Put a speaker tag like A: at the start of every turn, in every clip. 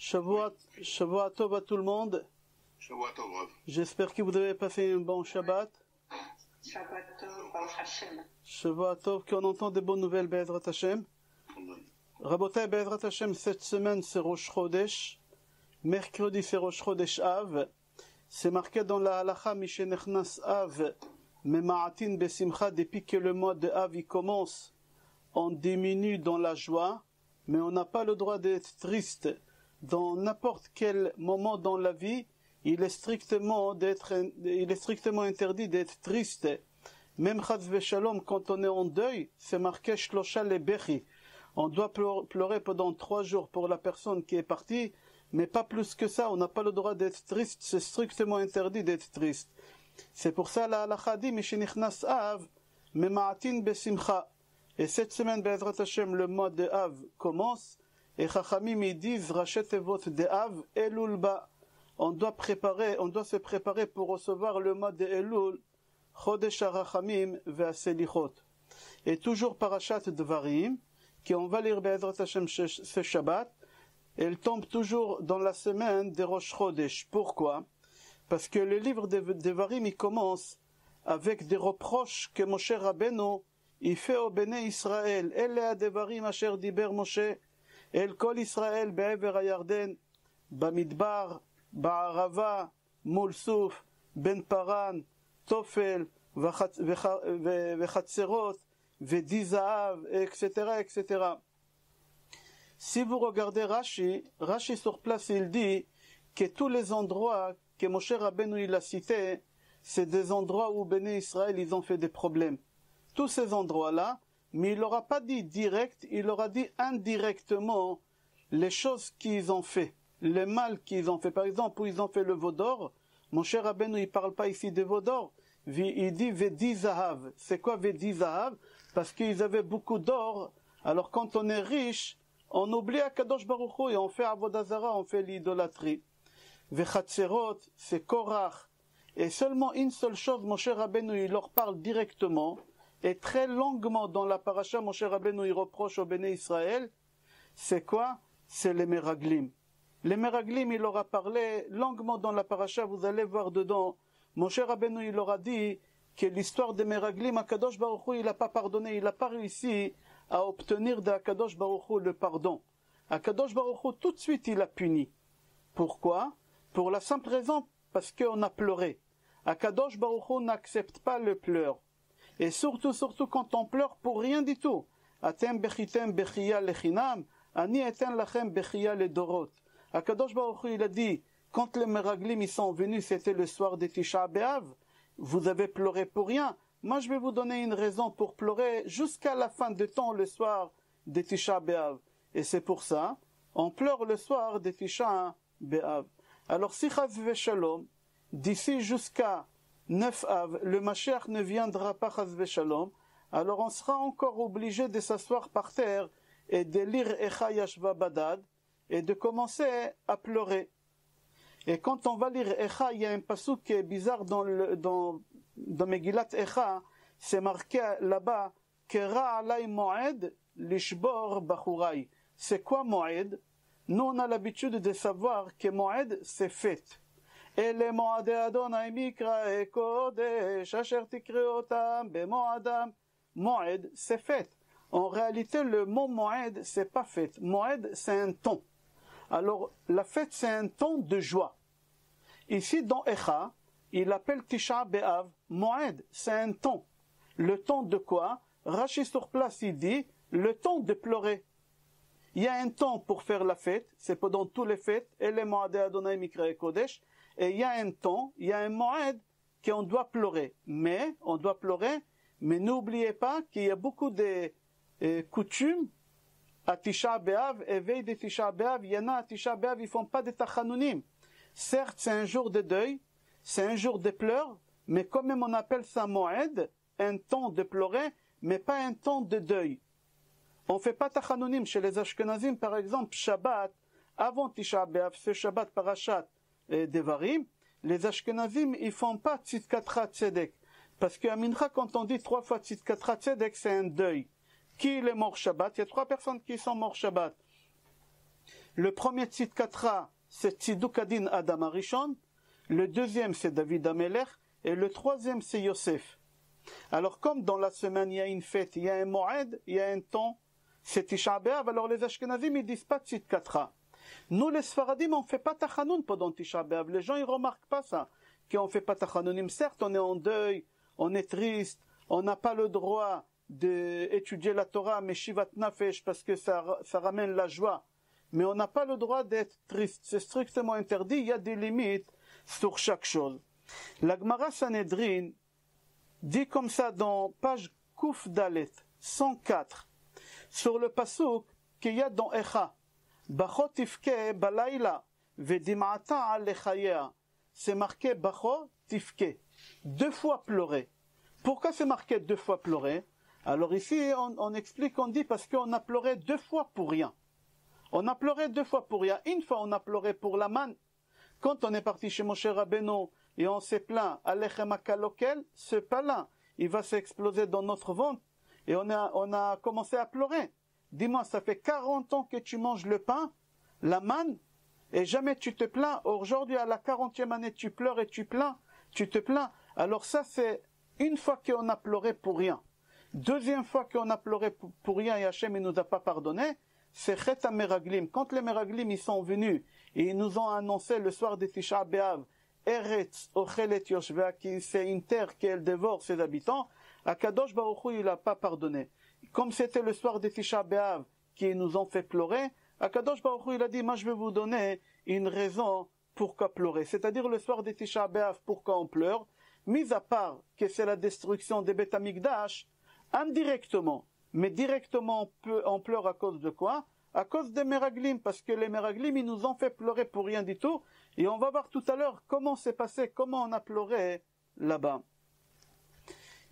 A: Shavua Tov à tout le monde.
B: Shavua Tov, Rav.
A: J'espère que vous avez passé un bon Shabbat.
C: Shabbat Tov, Baruch Hashem.
A: Shavua Tov, qu'on entend des bonnes nouvelles, Be'ezrat Hashem. Rabotai, Be'ezrat Hashem, cette semaine c'est Rosh Chodesh. Mercredi c'est Rosh Chodesh Av. C'est marqué dans la halacha Mishenechnas Av, Mema'atin Besimcha, depuis que le mois de Av il commence, on diminue dans la joie, mais on n'a pas le droit d'être triste. Dans n'importe quel moment dans la vie, il est strictement interdit d'être triste. Même Chaz Veshalom, quand on est en deuil, c'est marqué Shlosha Lebechi. On doit pleurer pendant 3 jours pour la personne qui est partie, mais pas plus que ça. On n'a pas le droit d'être triste. C'est strictement interdit d'être triste. C'est pour ça la halacha dit Mishenichnas Av, Mema'atin Besimcha. Et cette semaine, Be'ezrat Hashem, le mois de Av commence. Et Chachamim ils disent Rachet Evot de Av, Elul Ba. On doit se préparer pour recevoir le mois de Elul, Chodesh HaRachamim ve'Aselichot. Et toujours Parashat Dvarim, qu'on va lire Be'ezrat Hashem ce Shabbat, elle tombe toujours dans la semaine de Rosh Chodesh. Pourquoi? Parce que le livre de Dvarim il commence avec des reproches que Moshe Rabbeinu il fait au Béné Israël. Ele Devarim asher diber Moshe El Kol Israël be'ever hayarden bamidbar ba'arava mul Suf ben Paran Tofel v'chatzerot v'di zaav, etc., etc. Si vous regardez Rashi sur place il dit que tous les endroits que Moshe Rabbeinu il a cités, c'est des endroits où Béné Israël ils ont fait des problèmes. Tous ces endroits-là, mais il n'aura pas dit direct, il aura dit indirectement les choses qu'ils ont fait, le mal qu'ils ont fait. Par exemple, où ils ont fait le veau d'or, mon cher Rabbeinu, il ne parle pas ici de veau d'or, il dit Vedi Zahav. C'est quoi Vedi Zahav? Parce qu'ils avaient beaucoup d'or, alors quand on est riche, on oublie Akadosh Baruch Hu et on fait Avodah Zara, on fait l'idolâtrie. Vechatzerot, c'est Korach. Et seulement une seule chose, mon cher Rabbeinu, il leur parle directement, et très longuement dans la paracha, Moshe Rabbeinu il reproche au Béné Israël, c'est quoi? C'est les Meraglim. Les Meraglim, il leur a parlé longuement dans la paracha, vous allez voir dedans, Moshe Rabbeinu il leur a dit que l'histoire des Meraglim, Akadosh Baruch Hu, il n'a pas pardonné, il n'a pas réussi à obtenir d'Akadosh Baruch Hu le pardon. Akadosh Baruch Hu, tout de suite, il a puni. Pourquoi? Pour la simple raison, parce qu'on a pleuré. Akadosh Baruch Hu n'accepte pas le pleur. Et surtout quand on pleure pour rien du tout. Atem bechitem bechiya lechinam, ani eten lachem bechiya ledorot. Akadosh Baruch Hu, il a dit, quand les Meraglim ils sont venus, c'était le soir de Tisha B'Av, vous avez pleuré pour rien. Moi, je vais vous donner une raison pour pleurer jusqu'à la fin de temps, le soir de Tisha B'Av. Et c'est pour ça, on pleure le soir de Tisha B'Av. Alors, si Chaz Veshalom, d'ici jusqu'à 9 Av, le Mashiach ne viendra pas Chaz Veshalom, alors on sera encore obligé de s'asseoir par terre et de lire Echa Yashva Badad et de commencer à pleurer. Et quand on va lire Echa, il y a un passouk qui est bizarre dans Megillat Echa, c'est marqué là-bas Kera alay moed lishbor bachurai. C'est quoi moed? Nous on a l'habitude de savoir que moed c'est fête. אלה מועדי אדוני מקראי קודש אשר תקראו אותם במועדם. Moed, c'est fête. En réalité, le mot moed, c'est pas fête. Moed, c'est un ton. Alors, la fête, c'est un ton de joie. Ici, dans Echa, il appelle Tisha B'Av moed, c'est un ton. Le ton de quoi? Rashi sur place, il dit, le ton de pleurer. Il y a un ton pour faire la fête, c'est pendant toutes les fêtes, Ele moadei Adonai mikraei kodesh. Et il y a un temps, il y a un moed qu'on doit pleurer. Mais n'oubliez pas qu'il y a beaucoup de coutumes à Tisha B'Av, éveil de Tisha B'Av. Il y en a à Tisha B'Av, ils font pas de tachanunim. Certes, c'est un jour de deuil, c'est un jour de pleurs, mais quand même on appelle ça moed, un temps de pleurer, mais pas un temps de deuil. On fait pas tachanunim chez les Ashkenazim, par exemple, Shabbat, avant Tisha B'Av, ce Shabbat Parashat Devarim, les Ashkenazim, ils font pas Tzidkatra Tzedek. Parce qu'à Mincha, quand on dit 3 fois Tzidkatra Tzedek, c'est un deuil. Qui est mort Shabbat? Il y a 3 personnes qui sont morts Shabbat. Le premier Tzidkatra, c'est Tziduk Adin Adam Arishon. Le deuxième, c'est David Amelech. Et le troisième, c'est Yosef. Alors, comme dans la semaine, il y a une fête, il y a un Moed, il y a un temps, c'est Tisha B'Av, alors les Ashkenazim, ils disent pas Tzidkatra. Nous, les Sfaradim, on ne fait pas Tachanoun pendant Tisha B'Av. Les gens, ils remarquent pas ça, qu'on ne fait pas Tachanounim. Certes, on est en deuil, on est triste, on n'a pas le droit d'étudier la Torah, mais Shivat Nafesh, parce que ça ramène la joie. Mais on n'a pas le droit d'être triste. C'est strictement interdit, il y a des limites sur chaque chose. La Gemara Sanhedrin dit comme ça dans page Kuf Dalet 104, sur le pasuk qu'il y a dans Echa, Bacho tifke balayla vedim'ata alechaya. C'est marqué Bacho tifke, 2 fois pleurer. Pourquoi c'est marqué 2 fois pleurer? Alors ici on explique, on dit parce qu'on a pleuré 2 fois pour rien. On a pleuré 2 fois pour rien. Une fois on a pleuré pour la manne. Quand on est parti chez Moshe Rabbeinu et on s'est plaint, Alechem akalokel, ce pain-là, il va s'exploser dans notre ventre. Et on a commencé à pleurer. Dis-moi, ça fait 40 ans que tu manges le pain, la manne, et jamais tu te plains. Aujourd'hui, à la 40e année, tu pleures et tu te plains. Alors ça, c'est une fois qu'on a pleuré pour rien. Deuxième fois qu'on a pleuré pour rien et Hachem ne nous a pas pardonné, c'est Chet HaMeraglim. Quand les Meraglim ils sont venus et ils nous ont annoncé le soir de Tisha B'Av, Eretz Ochelet Yoshvea, qui c'est une terre qu'elle dévore ses habitants, Akadosh Baruch Hu il n'a pas pardonné. Comme c'était le soir de Tisha B'Av qui nous ont fait pleurer, Akadosh Baruch Hu il a dit, moi je vais vous donner une raison pourquoi pleurer. C'est-à-dire le soir de Tisha B'Av, pourquoi on pleure, mis à part que c'est la destruction des Beth Amikdash, indirectement, mais directement on pleure à cause de quoi? À cause des Meraglim, parce que les Meraglim ils nous ont fait pleurer pour rien du tout, et on va voir tout à l'heure comment c'est passé, comment on a pleuré là-bas.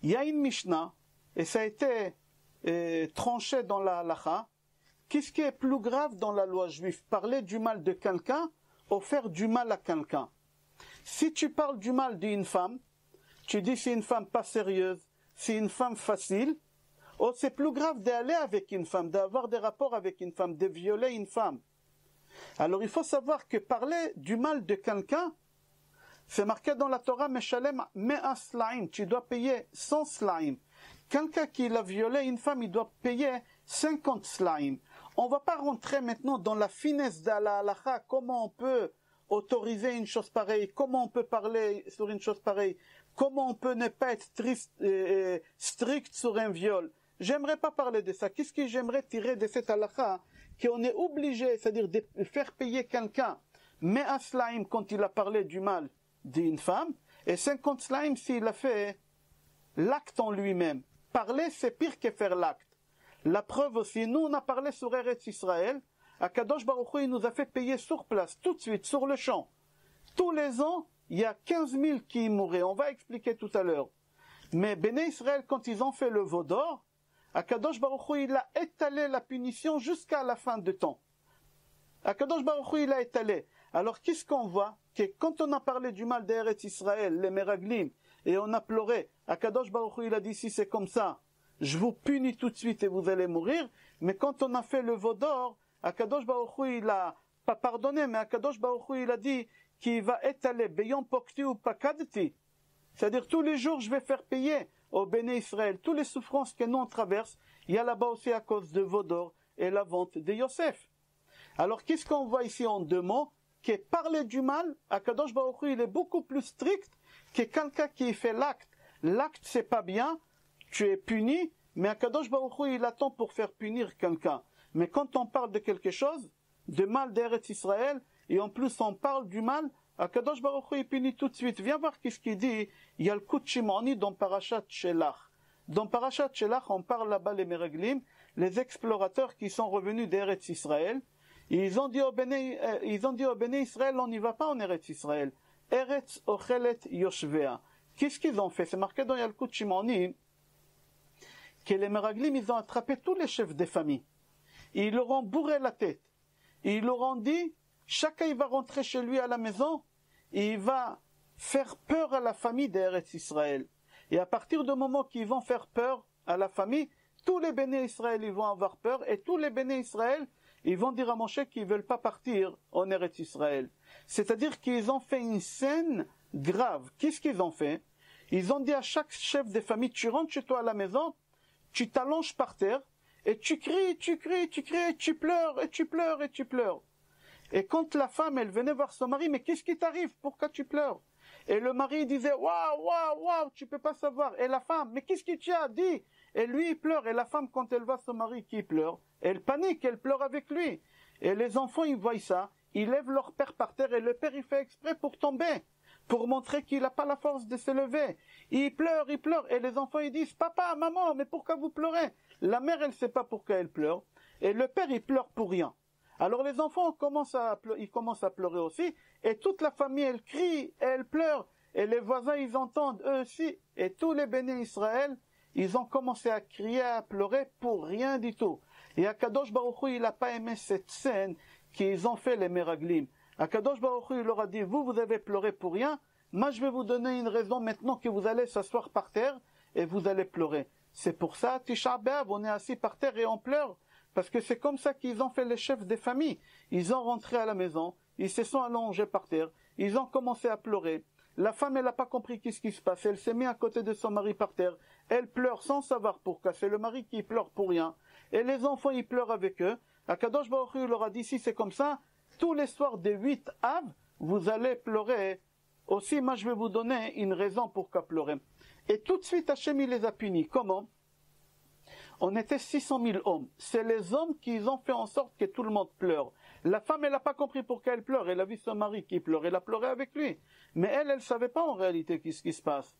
A: Il y a une Mishnah, et ça a été tranché dans la halacha. Qu'est-ce qui est plus grave dans la loi juive? Parler du mal de quelqu'un ou faire du mal à quelqu'un? Si tu parles du mal d'une femme, tu dis c'est une femme pas sérieuse, c'est une femme facile, ou c'est plus grave d'aller avec une femme, d'avoir des rapports avec une femme, de violer une femme. Alors il faut savoir que parler du mal de quelqu'un, c'est marqué dans la Torah, Meshalem me'a slaim, tu dois payer 100 slaim. Quelqu'un qui l'a violé une femme, il doit payer 50 slaim. On ne va pas rentrer maintenant dans la finesse de la halacha, comment on peut autoriser une chose pareille, comment on peut parler sur une chose pareille, comment on peut ne pas être strict sur un viol. J'aimerais pas parler de ça. Qu'est-ce que j'aimerais tirer de cette halacha? Qu'on est obligé, c'est-à-dire de faire payer quelqu'un, mais un slaim quand il a parlé du mal d'une femme, et 50 slaim s'il a fait l'acte en lui-même. Parler, c'est pire que faire l'acte. La preuve aussi, nous on a parlé sur Eretz Israël, Akadosh Baruch Hu il nous a fait payer sur place, tout de suite, sur le champ. Tous les ans, il y a 15 000 qui mouraient, on va expliquer tout à l'heure. Mais Béné Israël, quand ils ont fait le veau d'or, Akadosh Baruch Hu il a étalé la punition jusqu'à la fin de temps. Akadosh Baruch Hu il a étalé. Alors qu'est-ce qu'on voit? Que quand on a parlé du mal d'Eretz Israël, les Meraglim, et on a pleuré, Akadosh Baruch Hu il a dit si c'est comme ça, je vous punis tout de suite et vous allez mourir. Mais quand on a fait le veau d'or, Akadosh Baruch Hu il a pas pardonné, mais Akadosh Baruch Hu il a dit qu'il va étaler Beyom Pokti ou Pakadti. C'est-à-dire tous les jours je vais faire payer au Béné Israël toutes les souffrances que nous on traverse. Il y a là-bas aussi à cause de veau d'or et la vente de Yosef. Alors qu'est-ce qu'on voit ici en 2 mots? Que parler du mal, Akadosh Baruch Hu il est beaucoup plus strict que quelqu'un qui fait l'acte. L'acte c'est pas bien, tu es puni, mais Akadosh Baruch Hu il attend pour faire punir quelqu'un. Mais quand on parle de quelque chose, de mal d'Eretz Israël, et en plus on parle du mal, Akadosh Baruch Hu il punit tout de suite. Viens voir qu'est-ce qu'il dit. Il y a le coup de Shimoni dans Parashat Shelach. Dans Parashat Shelach, on parle là-bas les Meraglim, les explorateurs qui sont revenus d'Eretz Israël. Ils ont dit au Béné Israël, on n'y va pas en Eretz Israël. Eretz Ochelet Yoshvea. Qu'est-ce qu'ils ont fait? C'est marqué dans Yalkut Shimoni que les Meraglim, ils ont attrapé tous les chefs des familles. Ils leur ont bourré la tête. Ils leur ont dit, chacun il va rentrer chez lui à la maison et il va faire peur à la famille d'Eretz Israël. Et à partir du moment qu'ils vont faire peur à la famille, tous les Béné Israël ils vont avoir peur et tous les Béné Israël ils vont dire à Moshe qu'ils ne veulent pas partir en Eretz Israël. C'est-à-dire qu'ils ont fait une scène grave. Qu'est-ce qu'ils ont fait? Ils ont dit à chaque chef de famille, tu rentres chez toi à la maison, tu t'allonges par terre, et tu cries, et tu pleures, et tu pleures, et tu pleures. Et quand la femme, elle venait voir son mari, mais qu'est-ce qui t'arrive? Pourquoi tu pleures? Et le mari disait, waouh, tu peux pas savoir. Et la femme, mais qu'est-ce que tu as dit? Et lui, il pleure. Et la femme, quand elle voit son mari qui pleure, elle panique, elle pleure avec lui. Et les enfants, ils voient ça, ils lèvent leur père par terre, et le père, il fait exprès pour tomber, pour montrer qu'il n'a pas la force de se lever. Il pleure, et les enfants, ils disent, papa, maman, mais pourquoi vous pleurez? La mère, elle ne sait pas pourquoi elle pleure, et le père, il pleure pour rien. Alors les enfants commencent à pleurer aussi, et toute la famille, elle crie, elle pleure, et les voisins, ils entendent eux aussi, et tous les bénis Israël, ils ont commencé à crier, à pleurer pour rien du tout. Et Akadosh Baruch Hu, il n'a pas aimé cette scène qu'ils ont fait les Meraglim. Akadosh Baruch Hu, il leur a dit, vous avez pleuré pour rien, moi je vais vous donner une raison maintenant que vous allez s'asseoir par terre, et vous allez pleurer. C'est pour ça, Tisha B'Av, on est assis par terre et on pleure. Parce que c'est comme ça qu'ils ont fait les chefs des familles. Ils ont rentré à la maison, ils se sont allongés par terre, ils ont commencé à pleurer. La femme, elle n'a pas compris qu'est-ce qui se passe. Elle s'est mise à côté de son mari par terre. Elle pleure sans savoir pourquoi. C'est le mari qui pleure pour rien. Et les enfants, ils pleurent avec eux. Akadosh Baruch Hu leur a dit, si c'est comme ça, tous les soirs des 8 Av, vous allez pleurer. Aussi, moi, je vais vous donner une raison pourquoi pleurer. Et tout de suite, Hachem, il les a punis. Comment? On était 600 000 hommes. C'est les hommes qui ont fait en sorte que tout le monde pleure. La femme, elle n'a pas compris pourquoi elle pleure. Elle a vu son mari qui pleure. Elle a pleuré avec lui. Mais elle ne savait pas en réalité ce qui se passe.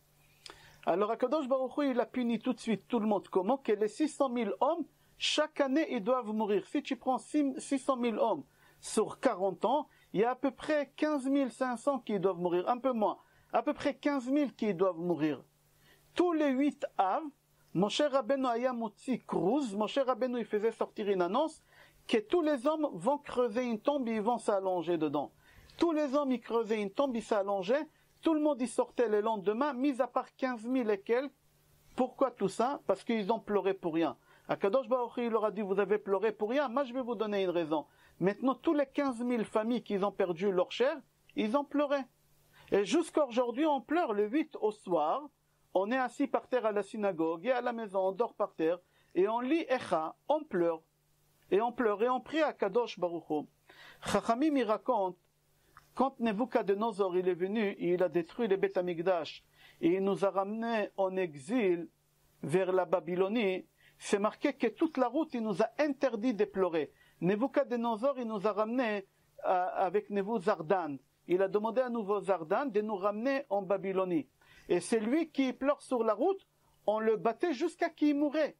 A: Alors, Akadosh Baruch Hu, il a puni tout de suite tout le monde. Comment? Que les 600 000 hommes, chaque année, ils doivent mourir. Si tu prends 600 000 hommes sur 40 ans, il y a à peu près 15 500 qui doivent mourir. Un peu moins. À peu près 15 000 qui doivent mourir. Tous les 8 Av, Moshe Rabbeinu aya motzi kruz, Moshe Rabbeinu il faisait sortir une annonce que tous les hommes vont creuser une tombe et ils vont s'allonger dedans. Tous les hommes ils creusaient une tombe, ils s'allongeaient, tout le monde y sortait le lendemain, mis à part 15 000 et quelques. Pourquoi tout ça? Parce qu'ils ont pleuré pour rien. Akadosh Baruch Hu, il leur a dit, vous avez pleuré pour rien, moi je vais vous donner une raison. Maintenant, tous les 15 000 familles qui ont perdu leur chair, ils ont pleuré. Et jusqu'à aujourd'hui, on pleure le 8 au soir. On est assis par terre à la synagogue et à la maison, on dort par terre, et on lit Echa, on pleure, et on prie à Kadosh Baruch Hu. Chachamim, il raconte, quand Nebuchadnezzar il est venu, il a détruit le Beth Amikdash, et il nous a ramenés en exil vers la Babylonie, c'est marqué que toute la route, il nous a interdit de pleurer. Nebuchadnezzar, il nous a ramenés avec Nebuzaradan. Il a demandé à Nebuzaradan de nous ramener en Babylonie. Et c'est lui qui pleure sur la route, on le battait jusqu'à qu'il mourait.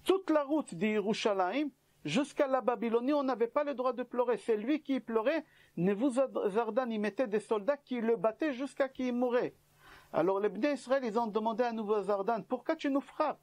A: Toute la route d'Yerushalayim, jusqu'à la Babylonie, on n'avait pas le droit de pleurer. C'est lui qui pleurait. Nebuzaradan, il mettait des soldats qui le battaient jusqu'à qu'il mourait. Alors les Bnei Israël, ils ont demandé à Nebuzaradan, pourquoi tu nous frappes?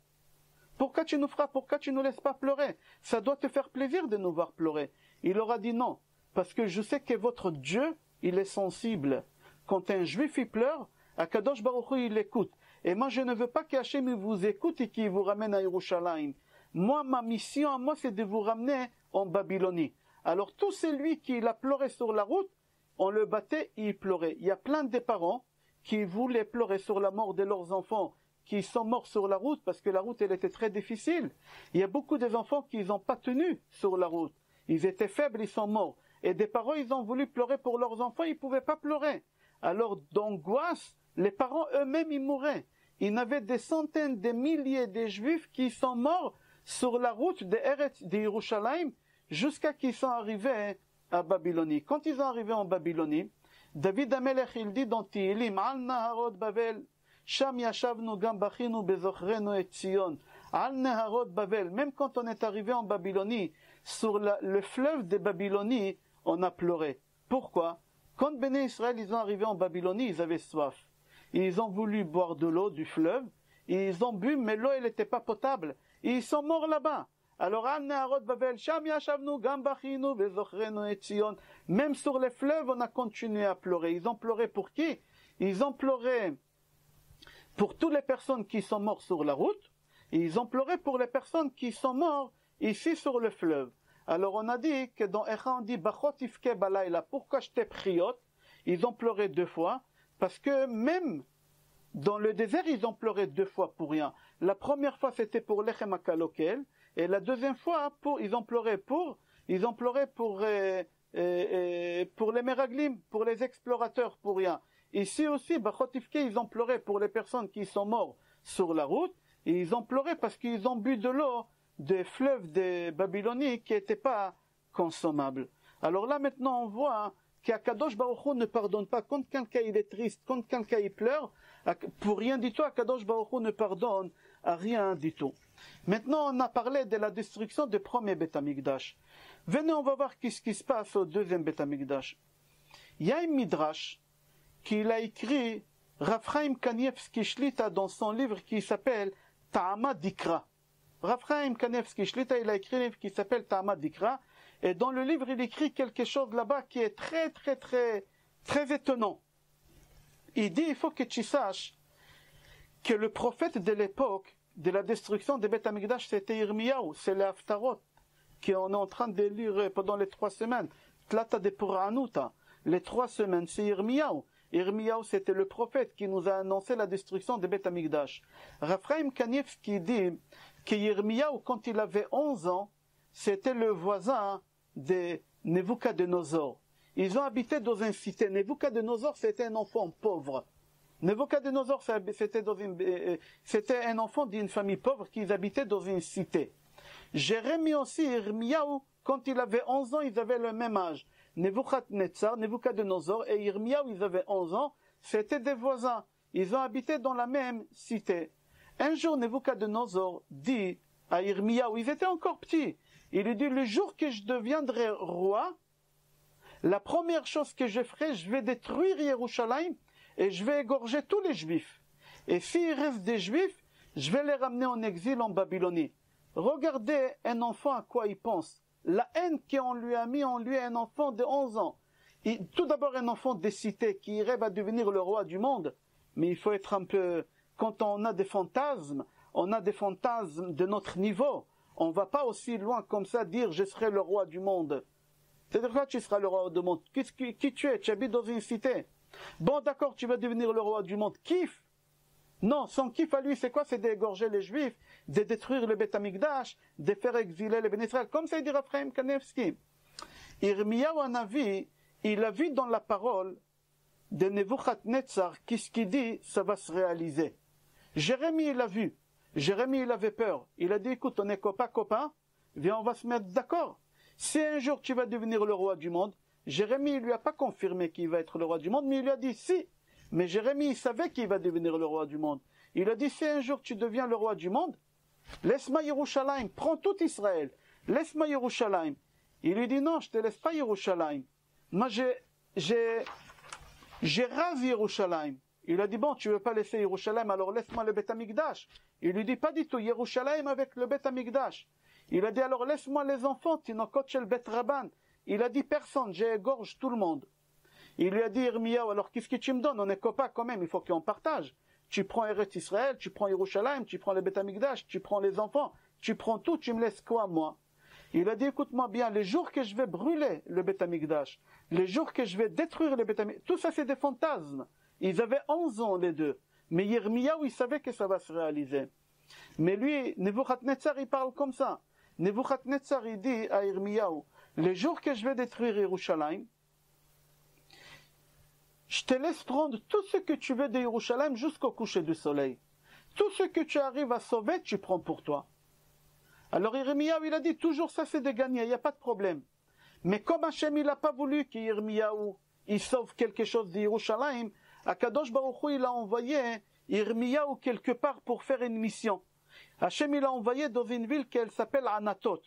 A: Pourquoi tu nous frappes? Pourquoi tu ne nous laisses pas pleurer? Ça doit te faire plaisir de nous voir pleurer. Il leur a dit non, parce que je sais que votre Dieu, il est sensible. Quand un juif il pleure, Akadosh Baruch Hu, il écoute. Et moi, je ne veux pas qu'Hachem vous écoute et qu'il vous ramène à Yerushalayim. Moi, ma mission à moi, c'est de vous ramener en Babylonie. Alors, tout celui qui a pleuré sur la route, on le battait et il pleurait. Il y a plein de parents qui voulaient pleurer sur la mort de leurs enfants, qui sont morts sur la route, parce que la route, elle était très difficile. Il y a beaucoup des enfants qui n'ont pas tenu sur la route. Ils étaient faibles, ils sont morts. Et des parents, ils ont voulu pleurer pour leurs enfants, ils ne pouvaient pas pleurer. Alors, d'angoisse, les parents eux-mêmes, ils mouraient. Il y en avait des centaines, des milliers de juifs qui sont morts sur la route de Yerushalayim jusqu'à qu'ils sont arrivés à Babylonie. Quand ils sont arrivés en Babylonie, David Amelech, il dit dans Tihilim, Al Naharot Bavel, Sham yashavnu gam bachinu bezochrenu et Tzion. Al Naharot Bavel, même quand on est arrivé en Babylonie, sur le fleuve de Babylonie, on a pleuré. Pourquoi? Quand Béné Israël, ils sont arrivés en Babylonie, ils avaient soif. Ils ont voulu boire de l'eau du fleuve, et ils ont bu, mais l'eau, elle n'était pas potable. Et ils sont morts là-bas. Alors, même sur les fleuves, on a continué à pleurer. Ils ont pleuré pour qui? Ils ont pleuré pour toutes les personnes qui sont mortes sur la route, et ils ont pleuré pour les personnes qui sont mortes ici sur le fleuve. Alors on a dit que dans Echa on dit Bachot ifke balayla. Pourquoi je t'ai priot? Ils ont pleuré 2 fois, parce que même dans le désert, ils ont pleuré 2 fois pour rien. La première fois, c'était pour Lechem HaKalokel, et la deuxième fois, ils ont pleuré pour les Meraglim, pour les explorateurs, pour rien. Ici aussi, Bachot ifke, ils ont pleuré pour les personnes qui sont mortes sur la route, et ils ont pleuré parce qu'ils ont bu de l'eau des fleuves des Babyloniens qui n'étaient pas consommables. Alors là, maintenant, on voit qu'Akadosh Baruch Hu ne pardonne pas. Quand quelqu'un il est triste, quand quelqu'un il pleure, pour rien du tout, Akadosh Baruch Hu ne pardonne à rien du tout. Maintenant, on a parlé de la destruction du premier Beth Amikdash. Venez, on va voir ce qui se passe au deuxième Beth Amikdash. Il y a un Midrash qu'il a écrit, Rav Chaim Kanievski Shlita, dans son livre qui s'appelle Ta'ama Dikra. Rav Chaim Kanievski Shlita, il a écrit un livre qui s'appelle Ta'ama Dikra, et dans le livre, il écrit quelque chose là-bas qui est très, très, très, très étonnant. Il dit, il faut que tu saches que le prophète de l'époque de la destruction de Beth Amikdash, c'était Yirmiyahu, c'est les Haftarot, qu'on est en train de lire pendant les 3 semaines. Tlata de Puranuta, les 3 semaines, c'est Yirmiyahu. Yirmiyahu, c'était le prophète qui nous a annoncé la destruction de Beth Amikdash. Rav Chaim Kanievski dit que Yirmiyahu, quand il avait 11 ans, c'était le voisin de Nebuchadnezzar. Ils ont habité dans une cité. Nebuchadnezzar, c'était un enfant pauvre. Nebuchadnezzar, c'était un enfant d'une famille pauvre qui habitait dans une cité. Jérémie aussi, Yirmiyahu, quand il avait 11 ans, ils avaient le même âge. Nebuchadnezzar et Yirmiyahu, ils avaient 11 ans, c'était des voisins. Ils ont habité dans la même cité. Un jour, Nebuchadnezzar dit à Yirmiyahu, ils étaient encore petits, il lui dit, le jour que je deviendrai roi, la première chose que je ferai, je vais détruire Yerushalayim et je vais égorger tous les Juifs. Et s'il reste des Juifs, je vais les ramener en exil en Babylonie. Regardez un enfant à quoi il pense. La haine qu'on lui a mis en lui, un enfant de 11 ans. Tout d'abord un enfant des cités qui rêve à devenir le roi du monde. Mais il faut être un peu... Quand on a des fantasmes de notre niveau. On ne va pas aussi loin comme ça dire « je serai le roi du monde ». C'est-à-dire que tu seras le roi du monde. Qui tu es? Tu habites dans une cité. Bon, d'accord, tu vas devenir le roi du monde. Kiff? Non, son kiff à lui, c'est quoi? C'est d'égorger les Juifs, de détruire le Beth Amikdash, de faire exiler les Ben Israël. Comme ça, il dit Rav Chaim Kanievski. Yirmiyahu Hanavi, il a vu dans la parole de Nebuchadnezzar qu'est-ce qu'il dit, ça va se réaliser. Jérémie, il a vu. Jérémie, il avait peur. Il a dit, écoute, on est copains, viens, on va se mettre d'accord. Si un jour tu vas devenir le roi du monde, Jérémie, il lui a pas confirmé qu'il va être le roi du monde, mais il lui a dit si. Mais Jérémie, il savait qu'il va devenir le roi du monde. Il a dit, si un jour tu deviens le roi du monde, laisse-moi Yerushalayim, prends tout Israël, laisse-moi Yerushalayim. Il lui dit, non, je te laisse pas Yerushalayim. Moi, j'ai rasé Yerushalayim. Il a dit, bon, tu veux pas laisser Yerushalayim, alors laisse-moi le Beth Amikdash. Il lui dit, pas du tout, Yerushalayim avec le Beth Amikdash. Il a dit, alors laisse-moi les enfants, Tinokot shel Bet Rabban. Il a dit, personne, j'égorge tout le monde. Il lui a dit, Yirmiyahu, alors qu'est-ce que tu me donnes? On est copains quand même, il faut qu'on partage. Tu prends Eretz Israël, tu prends Yerushalayim, tu prends le Beth Amikdash, tu prends les enfants, tu prends tout, tu me laisses quoi, moi? Il a dit, écoute-moi bien, les jours que je vais brûler le Beth Amikdash, les jours que je vais détruire le Beth Amikdash, tout ça c'est des fantasmes. Ils avaient 11 ans les deux. Mais Yirmiyahu, il savait que ça va se réaliser. Mais lui, Nebuchadnezzar, il parle comme ça. Nebuchadnezzar, il dit à Yirmiyahu, les jours que je vais détruire Yerushalayim, je te laisse prendre tout ce que tu veux de Yerushalayim jusqu'au coucher du soleil. Tout ce que tu arrives à sauver, tu prends pour toi. Alors Yirmiyahu, il a dit, toujours ça c'est de gagner, il n'y a pas de problème. Mais comme Hachem, il n'a pas voulu que Yirmiyahu, il sauve quelque chose de Yerushalayim, Akadosh Baruch Hu, il a envoyé Yirmiyahu quelque part pour faire une mission. Hachem, il a envoyé dans une ville qui s'appelle Anatot.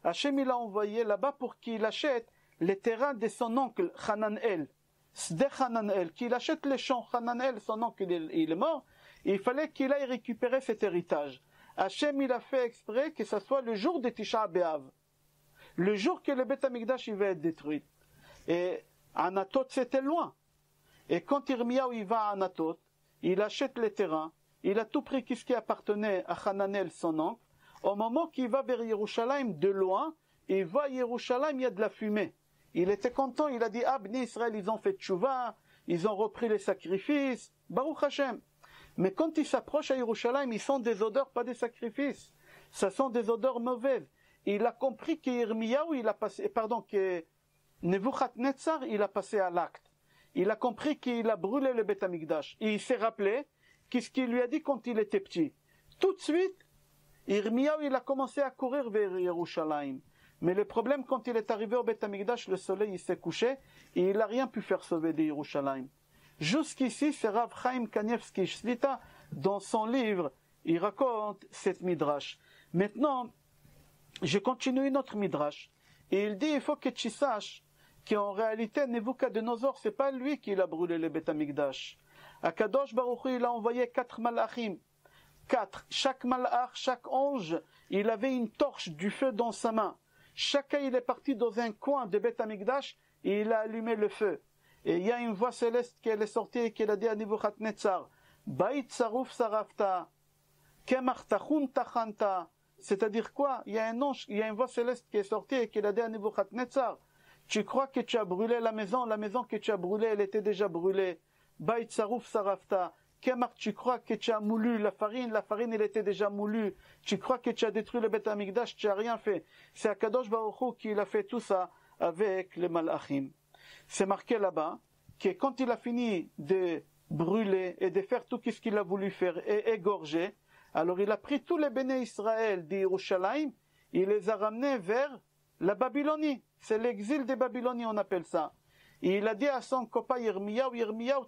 A: Hachem, il a envoyé là-bas pour qu'il achète les terrains de son oncle Hananel. Sde Hananel, qu'il achète les champs. Hananel, son oncle, il est mort. Il fallait qu'il aille récupérer cet héritage. Hachem, il a fait exprès que ce soit le jour de Tisha B'Av. Le jour que le Beth Amikdash va être détruit. Et Anatot, c'était loin. Et quand Yirmiyahu il va à Anatot, il achète les terrains, il a tout pris ce qui appartenait à Hananel, son oncle. Au moment qu'il va vers Yerushalayim de loin, il voit Yerushalayim, il y a de la fumée. Il était content, il a dit, ah, Bnei Israël, ils ont fait tchouva, ils ont repris les sacrifices, Baruch Hashem. Mais quand ils s'approchent à Yerushalayim, ils sont des odeurs, pas des sacrifices. Ça sont des odeurs mauvaises. Il a compris que Nebuchadnezzar, il a passé à l'acte. Il a compris qu'il a brûlé le Beth Amikdash. Et il s'est rappelé qu'est-ce qu'il lui a dit quand il était petit. Tout de suite, Yirmiyahu, il a commencé à courir vers Yerushalayim. Mais le problème, quand il est arrivé au Beth Amikdash, le soleil il s'est couché et il n'a rien pu faire sauver de Yerushalayim. Jusqu'ici, c'est Rav Chaim Kanievski Shlita, dans son livre, il raconte cette midrash. Maintenant, je continue une autre midrash. Et il dit, il faut que tu saches qu'en réalité, Nebuchadnezzar, c'est pas lui qui a brûlé le Beth Amikdash. Akadosh Baruch Hu, il a envoyé 4 malachim. 4. Chaque malach, chaque ange, il avait une torche du feu dans sa main. Chacun, il est parti dans un coin de Beth Amikdash et il a allumé le feu. Et il y a une voix céleste qui est sortie et qui a dit à Nebuchadnezzar, Bait saruf sarafta, kemartachun tachanta. C'est-à-dire quoi? Il y a un ange, il y a une voix céleste qui est sortie et qui a dit à Nebuchadnezzar, tu crois que tu as brûlé la maison que tu as brûlée, elle était déjà brûlée. Bait saruf sarafta. Kemar, tu crois que tu as moulu la farine elle était déjà moulue. Tu crois que tu as détruit le Beth Amikdash, tu n'as rien fait. C'est Akadosh Baruch Hu qui a fait tout ça avec les malachim. C'est marqué là-bas que quand il a fini de brûler et de faire tout ce qu'il a voulu faire et égorger, alors il a pris tous les béné Israël d'Yerushalayim, il les a ramenés vers la Babylonie. C'est l'exil des Babylonies, on appelle ça. Et il a dit à son copain Yirmiyahu,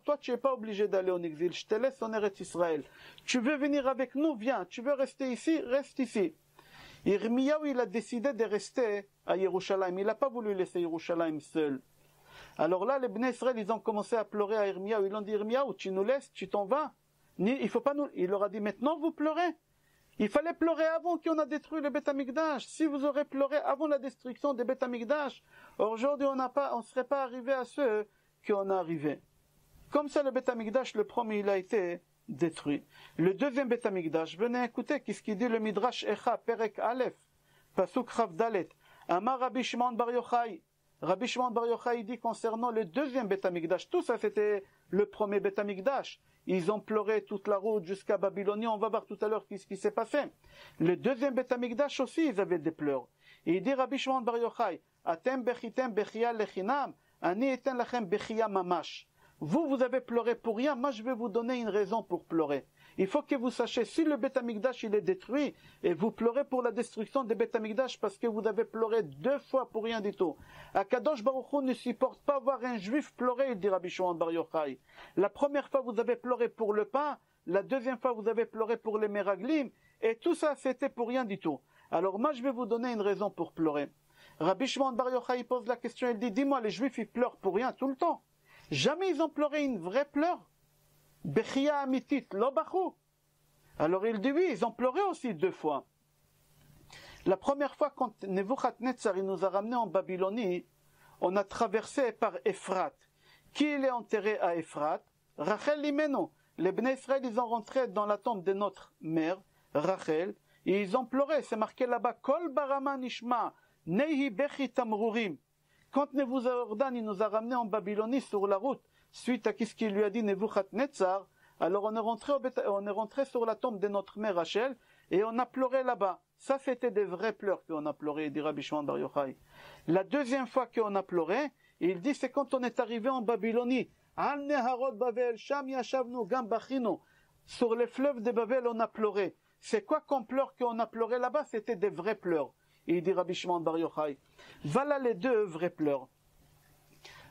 A: toi tu n'es pas obligé d'aller en exil, je te laisse en Eretz Israël. Tu veux venir avec nous, viens. Tu veux rester ici, reste ici. Yirmiyahu, il a décidé de rester à Yerushalayim. Il n'a pas voulu laisser Yerushalayim seul. Alors là, les Bnei Israël, ils ont commencé à pleurer à Yirmiyahu. Ils ont dit, Yirmiyahu, tu nous laisses, tu t'en vas. Il faut pas nous... Il leur a dit, maintenant vous pleurez. Il fallait pleurer avant qu'on a détruit le Beth Amikdash. Si vous aurez pleuré avant la destruction des Beth Amikdash, aujourd'hui on ne serait pas arrivé à ce qu'on est arrivé. Comme ça, le Beth Amikdash, le premier, il a été détruit. Le deuxième Beth Amikdash, venez écouter qu'est-ce qu'il dit le Midrash Echa, Perek Aleph, Pasuk Chav Dalet. Amar Rabbi Shimon Bar Yochai. Rabbi Shimon Bar Yochai dit concernant le deuxième Beth Amikdash, tout ça c'était le premier Beth Amikdash. Ils ont pleuré toute la route jusqu'à Babylonie. On va voir tout à l'heure ce qui s'est passé. Le deuxième Beth Amikdash aussi, ils avaient des pleurs. Et il dit Rabbi Shimon Bar Yochai, Atem bechitem bechia lechinam, ani eten lachem bechia mamash. Vous avez pleuré pour rien, moi je vais vous donner une raison pour pleurer. Il faut que vous sachiez, si le Beth Amikdash il est détruit, et vous pleurez pour la destruction du Beth Amikdash parce que vous avez pleuré 2 fois pour rien du tout. Akadosh Baruch Hu ne supporte pas voir un juif pleurer, il dit Rabbi Shimon Bar Yochai. La première fois vous avez pleuré pour le pain, la deuxième fois vous avez pleuré pour les meraglim, et tout ça c'était pour rien du tout. Alors moi je vais vous donner une raison pour pleurer. Rabbi Shimon Bar Yochai pose la question, il dit, dis-moi, les juifs ils pleurent pour rien tout le temps. Jamais ils ont pleuré une vraie pleure. Bechia amitit, lo bachou. Alors il dit oui, ils ont pleuré aussi 2 fois. La première fois, quand Nebuchadnezzar nous a ramenés en Babylonie, on a traversé par Ephrat. Qui il est enterré à Ephrat? Rachel Imeno. Les Bnei Israël, ils ont rentré dans la tombe de notre mère, Rachel, et ils ont pleuré. C'est marqué là-bas, Kol barama nishma, nehi bechi tamrurim. Quand Nebuchadnezzar nous a ramenés en Babylonie sur la route, suite à ce qu'il lui a dit Nebuchadnezzar, alors on est rentré sur la tombe de notre mère Rachel et on a pleuré là-bas. Ça, c'était des vrais pleurs qu'on a pleuré, dit Rabbi Shimon Bar Yochai. La deuxième fois qu'on a pleuré, il dit, c'est quand on est arrivé en Babylonie. Al neharot Bavel, sham yashavnu gam bachinu. Sur les fleuves de Babel, on a pleuré. C'est quoi qu'on pleure qu'on a pleuré là-bas? C'était des vrais pleurs. Il dit Rabbi Shimon Bar Yochai. Voilà les 2 vrais pleurs.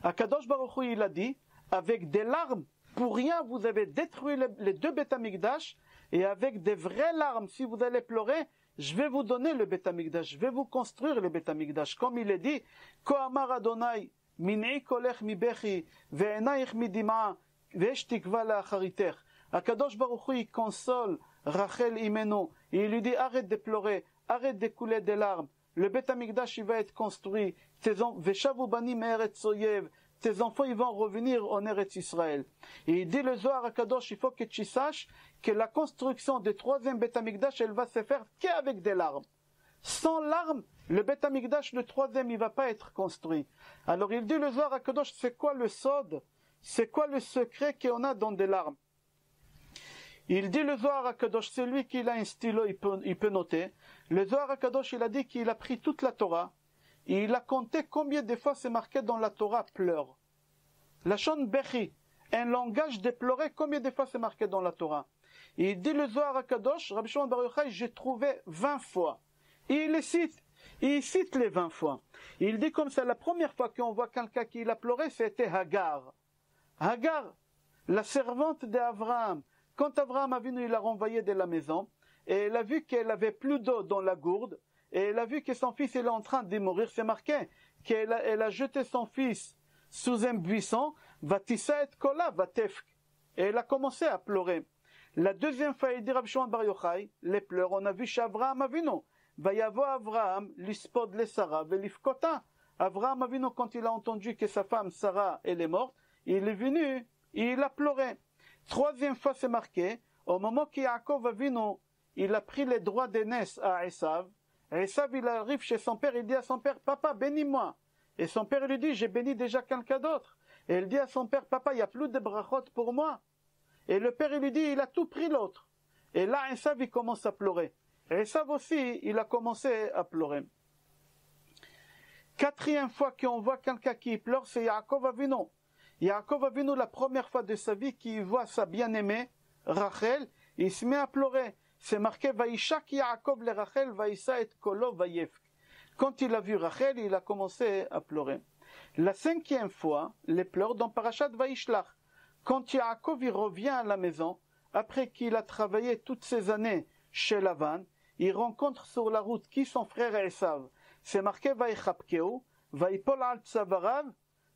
A: Akadosh Baruch Hu, il a dit, avec des larmes, pour rien vous avez détruit les 2 Beth Amikdash, et avec des vraies larmes, si vous allez pleurer, je vais vous donner le Beth Amikdash, je vais vous construire le Beth Amikdash. Comme il est dit, Ko amar Adonai, min'i kolech mi bechi, ve'enaich mi dim'a, ve'esh tikva la'acharitech. Akadosh Baruch Hu, il console Rachel Imenu, et il lui dit, arrête de pleurer, arrête de couler des larmes. Le Beth Amikdash, il va être construit. Veshavu banim eretz oyev. Tes enfants, ils vont revenir en Eretz Israël. Et il dit le Zohar à Kadosh, il faut que tu saches que la construction du 3e Beth Amikdash, elle va se faire qu'avec des larmes. Sans larmes, le Beth Amikdash, le troisième, il ne va pas être construit. Alors il dit le Zohar HaKadosh, c'est quoi le sod? C'est quoi le secret qu'on a dans des larmes? Il dit le Zohar HaKadosh, c'est lui qui a un stylo, il peut noter. Le Zohar HaKadosh, il a dit qu'il a pris toute la Torah. Et il a compté combien de fois c'est marqué dans la Torah pleure. La Shon Bechi, un langage de pleurer, combien de fois c'est marqué dans la Torah? Et il dit le Zohar HaKadosh, Rabbi Shimon Bar Yochai, j'ai trouvé 20 fois. Et il cite les 20 fois. Il dit comme ça, la première fois qu'on voit quelqu'un qui a pleuré, c'était Hagar. Hagar, la servante d'Abraham. Quand Abraham a venu, il l'a renvoyé de la maison, et elle a vu qu'elle avait plus d'eau dans la gourde, et elle a vu que son fils il est en train de mourir. C'est marqué qu'elle a jeté son fils sous un buisson, Vatissa et kola vatefk. Et elle a commencé à pleurer. La deuxième fois, il dit Rabbi Shimon Bar Yochai, les pleurs, on a vu chez Abraham Avinu. Vayavo Abraham, l'ispod le Sarah, velifkota. Abraham Avinu, quand il a entendu que sa femme Sarah, elle est morte, il est venu, et il a pleuré. Troisième fois, c'est marqué, au moment qu'Yaakov Avinu, il a pris les droits d'aînesse à Esav. Esav, il arrive chez son père, il dit à son père, papa, bénis-moi. Et son père lui dit, j'ai béni déjà quelqu'un d'autre. Et il dit à son père, papa, il n'y a plus de brachot pour moi. Et le père, il lui dit, il a tout pris l'autre. Et là, Esav, il commence à pleurer. Esav aussi, il a commencé à pleurer. Quatrième fois qu'on voit quelqu'un qui pleure, c'est Yaakov Avinu. Yaakov Avinu, la première fois de sa vie, qu'il voit sa bien-aimée, Rachel, il se met à pleurer. C'est marqué, Vaishak Yaakov le Rachel, Vaïsa et Kolo Vayefk. Quand il a vu Rachel, il a commencé à pleurer. La cinquième fois, les pleurs dans Parashat Vaishlach. Quand Yaakov il revient à la maison, après qu'il a travaillé toutes ces années chez Lavan, il rencontre sur la route qui son frère Esav. C'est marqué Vaichapkeu, Vaipol al Tzavarav,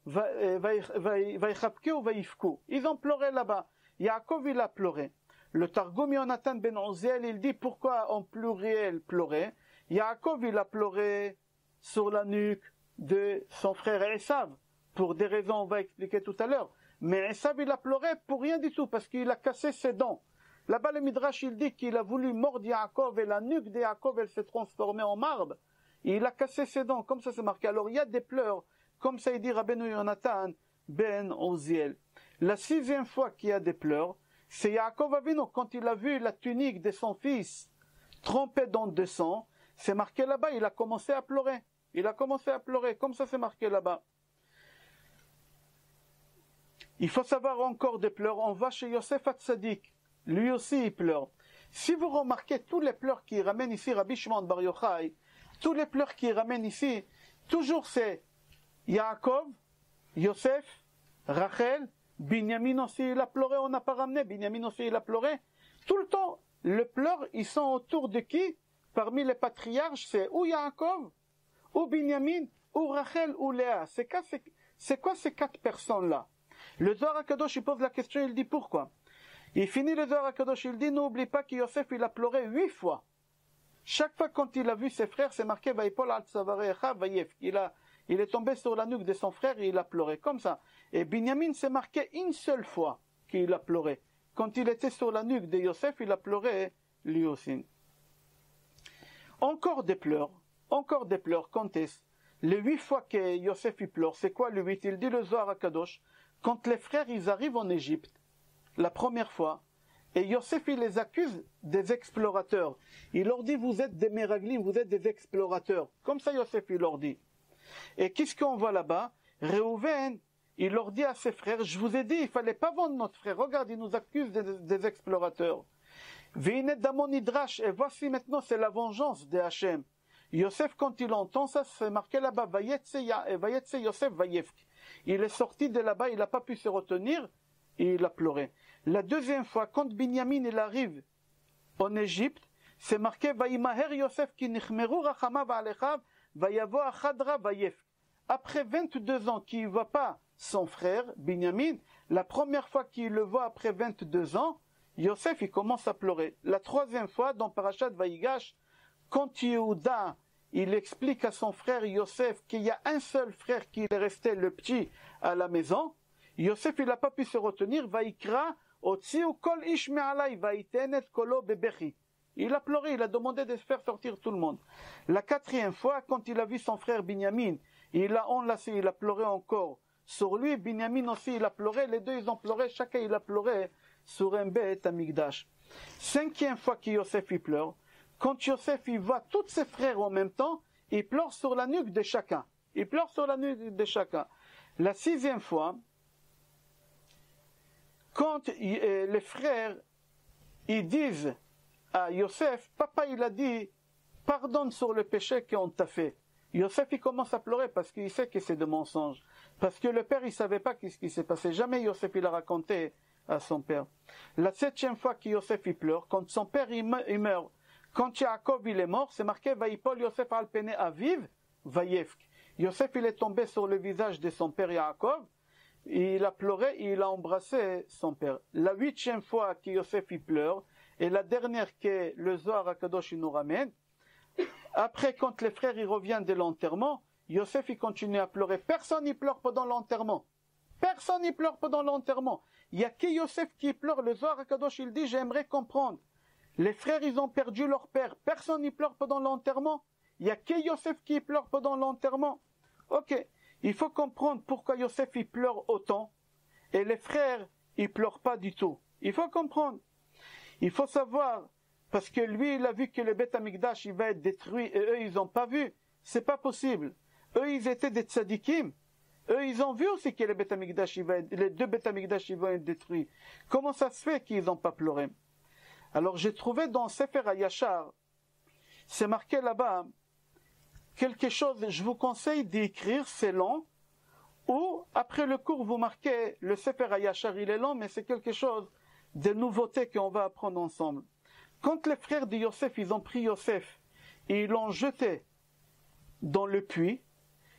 A: Vaichapkeu, Vaifku. Ils ont pleuré là-bas. Yaakov il a pleuré. Le Targum Yonatan ben Oziel, il dit pourquoi en pluriel pleurer. Yaakov il a pleuré sur la nuque de son frère Esav, pour des raisons on va expliquer tout à l'heure. Mais Esav il a pleuré pour rien du tout, parce qu'il a cassé ses dents. Là-bas le Midrash il dit qu'il a voulu mordre Yaakov et la nuque de Yaakov elle s'est transformée en marbre. Il a cassé ses dents, comme ça c'est marqué. Alors il y a des pleurs, comme ça il dit Rabbeinu Yonatan ben Oziel. La sixième fois qu'il y a des pleurs, c'est Yaakov Avinu, quand il a vu la tunique de son fils trempée dans du sang, c'est marqué là-bas, il a commencé à pleurer. Il a commencé à pleurer, comme ça c'est marqué là-bas. Il faut savoir encore des pleurs. On va chez Yosef Hatzadik. Lui aussi, il pleure. Si vous remarquez tous les pleurs qui ramènent ici Rabbi Shimon Bar Yochai, tous les pleurs qui ramènent ici, toujours c'est Yaakov, Yosef, Rachel, Binyamin aussi il a pleuré, on n'a pas ramené, Binyamin aussi il a pleuré. Tout le temps, les pleurs, ils sont autour de qui? Parmi les patriarches, c'est ou Yaakov, ou Binyamin, ou Rachel, ou Léa. C'est quoi ces quatre personnes-là? Le Zohar HaKadosh, il pose la question, il dit pourquoi? Il finit le Zohar HaKadosh, il dit, n'oublie pas que Yosef, il a pleuré 8 fois. Chaque fois quand il a vu ses frères, c'est marqué, Vaipol al Tzavarecha Vayef. Il est tombé sur la nuque de son frère et il a pleuré, comme ça. Et Binyamin, c'est marqué une seule fois qu'il a pleuré. Quand il était sur la nuque de Yosef, il a pleuré lui aussi. Encore des pleurs, quand est-ce? Les 8 fois que Yosef il pleure, c'est quoi le 8? Il dit le Zohar HaKadosh, quand les frères ils arrivent en Égypte, la première fois, et Yosef il les accuse des explorateurs. Il leur dit, vous êtes des Meraglim, vous êtes des explorateurs. Comme ça Yosef il leur dit. Et qu'est-ce qu'on voit là-bas? Réhouven, il leur dit à ses frères, je vous ai dit, il fallait pas vendre notre frère. Regarde, il nous accuse des explorateurs. Veinet damon nidrash, et voici maintenant, c'est la vengeance de Hachem. Yosef, quand il entend ça, c'est marqué là-bas, Vayetse Yosef Vayefk. Il est sorti de là-bas, il n'a pas pu se retenir, et il a pleuré. La deuxième fois, quand Binyamin il arrive en Égypte, c'est marqué, Vayimaher Yosef ki nichmeru rachamav alechav, Vayavo achadra Vayefk. Après 22 ans qu'il ne voit pas son frère, Binyamin, la première fois qu'il le voit après 22 ans, Yosef il commence à pleurer. La troisième fois, dans Parashat Vayigash, quand Yehuda il explique à son frère Yosef qu'il y a un seul frère qui est resté le petit à la maison, Yosef il n'a pas pu se retenir, Vaikra, Otziu kol ish me'alai, Vaiten et kolo bebechi. Il a pleuré, il a demandé de faire sortir tout le monde. La quatrième fois, quand il a vu son frère Binyamin, il l'a enlacé, il a pleuré encore sur lui. Binyamin aussi, il a pleuré. Les deux, ils ont pleuré. Chacun, il a pleuré sur un Beit Hamikdash. Cinquième fois que Yosef, il pleure. Quand Yosef, il voit tous ses frères en même temps, il pleure sur la nuque de chacun. Il pleure sur la nuque de chacun. La sixième fois, quand les frères, ils disent à Yosef, papa, il a dit, pardonne sur le péché qu'on t'a fait. Yosef, il commence à pleurer parce qu'il sait que c'est de mensonges. Parce que le père, il ne savait pas ce qui s'est passé. Jamais Yosef, il a raconté à son père. La septième fois que Yosef, il pleure, quand son père, il meurt, quand Yaakov, il est mort, c'est marqué, Vaïpol Yosef al pene aviv, Vayefk. Yosef, il est tombé sur le visage de son père Yaakov, il a pleuré et il a embrassé son père. La huitième fois que Yosef, il pleure, et la dernière que le Zohar HaKadosh, il nous ramène, après, quand les frères ils reviennent de l'enterrement, Yosef il continue à pleurer. Personne n'y pleure pendant l'enterrement. Personne n'y pleure pendant l'enterrement. Il n'y a que Yosef qui pleure. Le Zohar HaKadosh il dit, j'aimerais comprendre. Les frères ils ont perdu leur père. Personne n'y pleure pendant l'enterrement. Il n'y a que Yosef qui pleure pendant l'enterrement. Ok, il faut comprendre pourquoi Yosef il pleure autant et les frères ils pleurent pas du tout. Il faut comprendre. Il faut savoir. Parce que lui, il a vu que le Beit Hamikdash, il va être détruit, et eux, ils n'ont pas vu. C'est pas possible. Eux, ils étaient des tzadikim. Eux, ils ont vu aussi que le Beit Hamikdash, les deux Beit Hamikdash, ils vont être détruits. Comment ça se fait qu'ils n'ont pas pleuré? Alors, j'ai trouvé dans Sefer HaYashar, c'est marqué là-bas, quelque chose, je vous conseille d'écrire, c'est long, ou, après le cours, vous marquez, le Sefer HaYashar, il est long, mais c'est quelque chose de nouveauté qu'on va apprendre ensemble. Quand les frères de Yosef, ils ont pris Yosef et ils l'ont jeté dans le puits,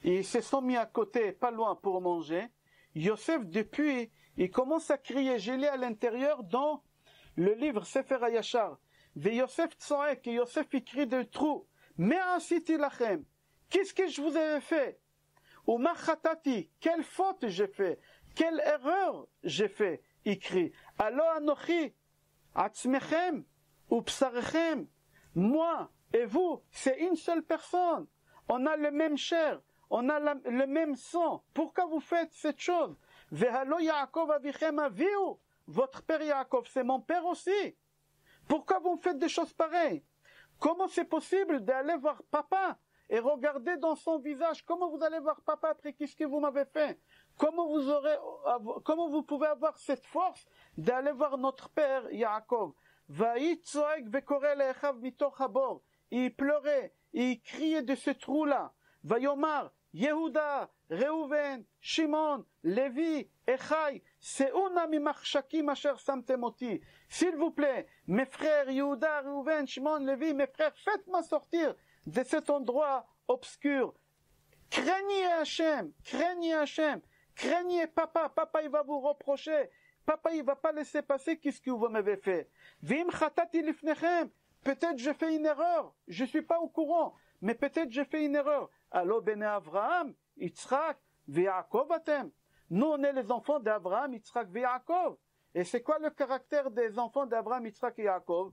A: et ils se sont mis à côté, pas loin pour manger, Yosef, depuis, il commence à crier, je l'ai à l'intérieur dans le livre Sefer HaYashar. Ve Yosef tsoek, et Yosef il crie de trou, mais asiti lachem, qu'est-ce que je vous avais fait? Ou ma chatati, quelle faute j'ai fait? Quelle erreur j'ai fait? Il crie, Alo anochi, atzmechem, ou psarechem, moi et vous, c'est une seule personne. On a le même chair, on a le même sang. Pourquoi vous faites cette chose? Vehalo Yaakov avichem aviu, votre père Yaakov, c'est mon père aussi. Pourquoi vous faites des choses pareilles? Comment c'est possible d'aller voir papa et regarder dans son visage? Comment vous allez voir papa après qu'est-ce que vous m'avez fait? Comment vous pouvez avoir cette force d'aller voir notre père Yaakov? Il pleurait, il criait de ce trou-là. Vayomar, Yehuda, Reuven, Shimon, Lévi, Echai, Seuna mimachshakim asher samtemoti. S'il vous plaît, mes frères Yehuda, Reuven, Shimon, Lévi, mes frères, faites-moi sortir de cet endroit obscur. Craignez Hachem, craignez papa, papa il va vous reprocher. Papa, il ne va pas laisser passer qu'est-ce que vous m'avez fait. Peut-être j'ai fait une erreur. Je ne suis pas au courant. Mais peut-être j'ai fait une erreur. Alors, Bene Avraham, Yitzhak, Yaakov atem. Nous, on est les enfants d'Avraham, Yitzhak, Yaakov. Et c'est quoi le caractère des enfants d'Avraham, Yitzhak et Yaakov?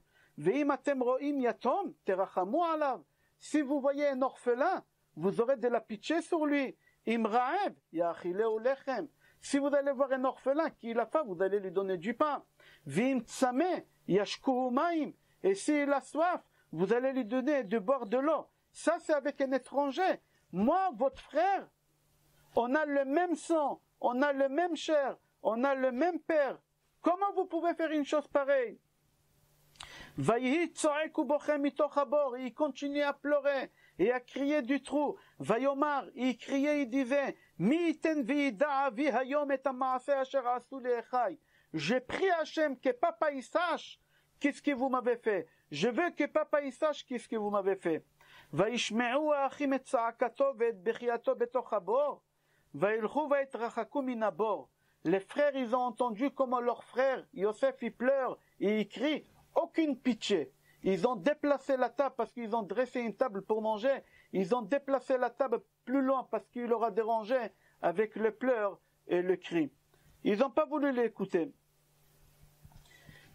A: Si vous voyez un orphelin, vous aurez de la pitié sur lui. Imraev, Yachileu lechem. Si vous allez voir un orphelin qui a faim, vous allez lui donner du pain. Vim tsame, yashkuhu maim. Et s'il a soif, vous allez lui donner de boire de l'eau. Ça, c'est avec un étranger. Moi, votre frère, on a le même sang, on a le même chair, on a le même père. Comment vous pouvez faire une chose pareille? Il continue à pleurer et à crier du trou. Vayomar, il criait, il disait, j'ai pris Hachem que papa il sache qu'est-ce que vous m'avez fait. Je veux que papa il sache qu'est-ce que vous m'avez fait. Les frères, ils ont entendu comment leur frère, Yosef, il pleure et il crie. Aucune pitié. Ils ont déplacé la table parce qu'ils ont dressé une table pour manger. Ils ont déplacé la table plus loin parce qu'il leur a dérangé avec le pleur et le cri. Ils n'ont pas voulu l'écouter.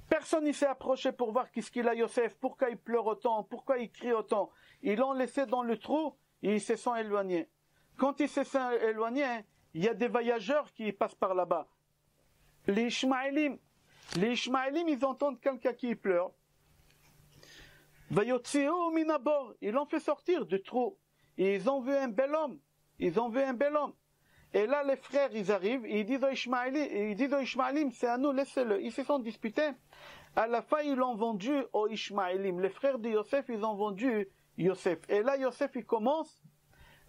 A: Personne ne s'est approché pour voir qu'est-ce qu'il a Yosef, pourquoi il pleure autant, pourquoi il crie autant. Ils l'ont laissé dans le trou et ils se sont éloignés. Quand ils se sont éloignés, il y a des voyageurs qui passent par là-bas. Les Ishmaélim, ils entendent quelqu'un qui pleure. Vayotziu minabor, ils l'ont fait sortir du trou. Et ils ont vu un bel homme. Et là, les frères, ils arrivent, et ils disent aux Ishmaélim, c'est à nous, laissez-le. Ils se sont disputés. À la fin, ils l'ont vendu aux Ishmaélim. Les frères de Yosef, ils ont vendu Yosef. Et là, Yosef, il commence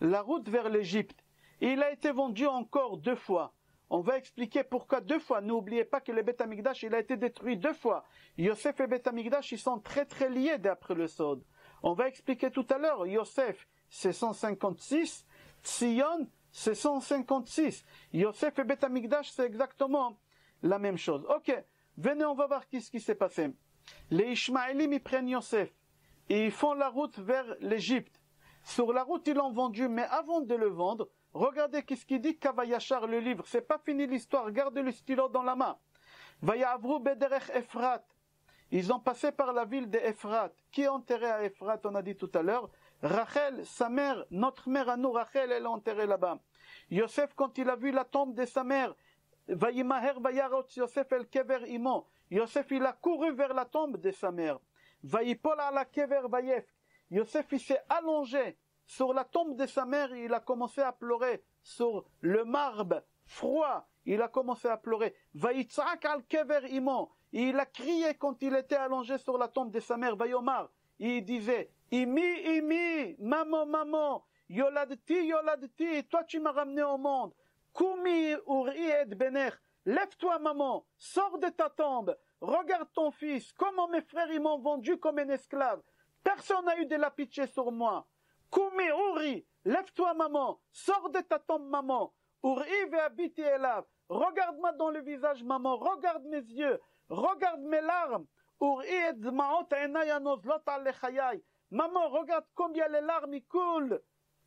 A: la route vers l'Égypte. Il a été vendu encore 2 fois. On va expliquer pourquoi 2 fois. N'oubliez pas que le Beth Amikdash, il a été détruit 2 fois. Yosef et Beth Amikdash, ils sont très très liés d'après le Sod. On va expliquer tout à l'heure. Yosef, c'est 156. Tzion, c'est 156. Yosef et Beth Amikdash, c'est exactement la même chose. Ok, venez, on va voir ce qui s'est passé. Les Ishmaélim, ils prennent Yosef et ils font la route vers l'Égypte. Sur la route, ils l'ont vendu, mais avant de le vendre, regardez ce qu'il dit Kavayachar, le livre. C'est pas fini l'histoire, gardez le stylo dans la main. Vayavru bederech Ephrat. Ils ont passé par la ville d'Ephrat. Qui est enterré à Ephrat, on a dit tout à l'heure. Rachel, sa mère, notre mère à nous, Rachel, elle est enterrée là-bas. Yosef, quand il a vu la tombe de sa mère, Vayimaher vayarot Yosef el kever imo. Yosef, il a couru vers la tombe de sa mère. Vayipol ala kever vayef. Yosef, il s'est allongé sur la tombe de sa mère et il a commencé à pleurer sur le marbre froid. Il a commencé à pleurer. Vayitzak al kever imo. Et il a crié quand il était allongé sur la tombe de sa mère. Vayomar. Il disait, Imi, maman, yoladti, toi tu m'as ramené au monde. Kumi uri et bener, lève-toi maman, sors de ta tombe, regarde ton fils, comment mes frères ils m'ont vendu comme un esclave. Personne n'a eu de la pitié sur moi. Kumi uri, lève-toi maman, sors de ta tombe maman. Uri ve habiti elav, regarde-moi dans le visage maman, regarde mes yeux, regarde mes larmes. Uri et dmaot enaya nozlot alechayai. Maman, regarde combien les larmes coulent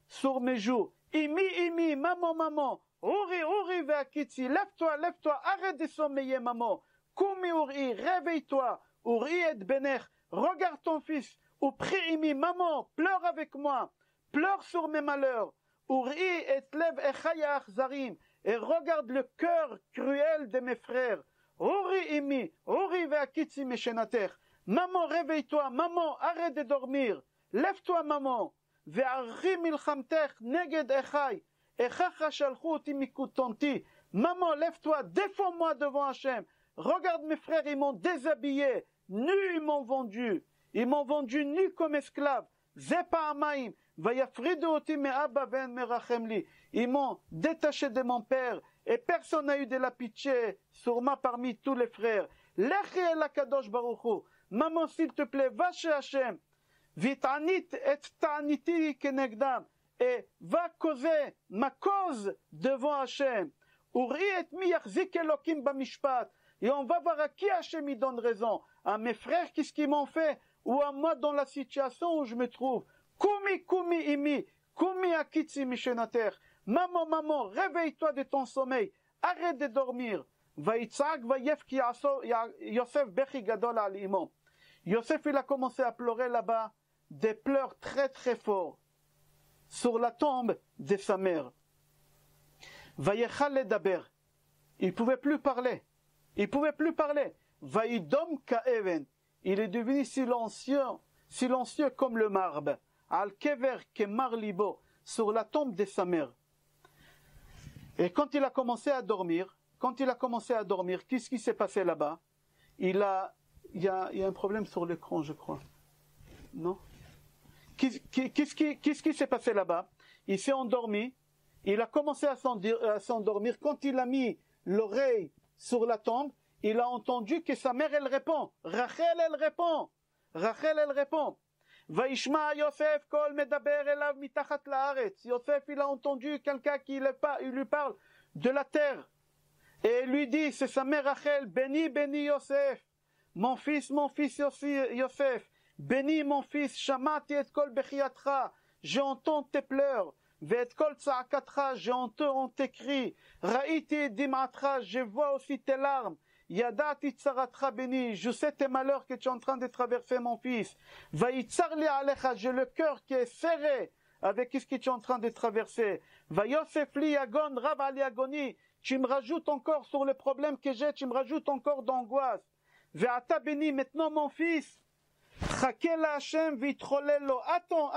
A: sur mes joues. Imi, maman. Uri, ve'akitsi. Lève-toi, arrête de sommeiller, maman. Kumi Uri, réveille-toi. Uri et bener, regarde ton fils. Ou prie Imi, maman, pleure avec moi. Pleure sur mes malheurs. Uri et lev echaya zarim. Et regarde le cœur cruel de mes frères. Uri Imi, Uri ve'akitsi meshenater. Maman, réveille-toi, maman, arrête de dormir. Lève-toi, maman. Ve'arri milchamter neged echai. Echacha shalchu oti mikutonti. Maman, lève-toi, défends-moi devant Hachem. Regarde mes frères, ils m'ont déshabillé, nus ils m'ont vendu. Ils m'ont vendu nu comme esclave. Zepa amaim. Vayafridu oti me'abba ve'en merachem li. Ils m'ont détaché de mon père et personne n'a eu de la pitié sur moi parmi tous les frères. Lechi el HaKadosh Baruch Hu. Maman, s'il te plaît, va chez Hachem. Vitanit et ta'aniti kenegdam. Et va causer ma cause devant Hachem. Uri et mi yachzik Elokim bamishpat. Et on va voir à qui Hachem y donne raison. À mes frères, qu'est-ce qu'ils m'ont fait? Ou à moi dans la situation où je me trouve. Kumi imi. Kumi akitsi mishenater. Maman, réveille-toi de ton sommeil. Arrête de dormir. Vayitzak vayef ki Yosef bechi gadol al imo. Yosef, il a commencé à pleurer là-bas, des pleurs très très forts, sur la tombe de sa mère. Vayechal ledaber. Il pouvait plus parler. Vayidom ka'even. Il est devenu silencieux comme le marbre. Al kever kemar libo. Sur la tombe de sa mère. Et quand il a commencé à dormir, qu'est-ce qui s'est passé là-bas? Il y a un problème sur l'écran, je crois. Non? Qu'est-ce qui s'est passé là-bas? Il s'est endormi. Il a commencé à s'endormir. Quand il a mis l'oreille sur la tombe, il a entendu que sa mère, elle répond. Rachel, elle répond. Vaishma Yosef kol medaber elav mitachat laaretz. Yosef, il a entendu quelqu'un qui lui parle de la terre. Et il lui dit, c'est sa mère Rachel, béni Yosef. Mon fils Yosef, béni mon fils, shamati et kol bechiatra, j'entends tes pleurs, ve et kol tsaakatra, j'entends tes cris, raïti dimatra, je vois aussi tes larmes, Yadati tsaratra beni, je sais tes malheurs que tu es en train de traverser, mon fils. Vaïtsar li alecha, j'ai le cœur qui est serré avec ce que tu es en train de traverser. Vayosef li yagon, rav ali agoni, tu me rajoutes encore sur le problème que j'ai, tu me rajoutes encore d'angoisse. Ve'ata beni, maintenant mon fils, chake la Hashem vitrolelo, attends,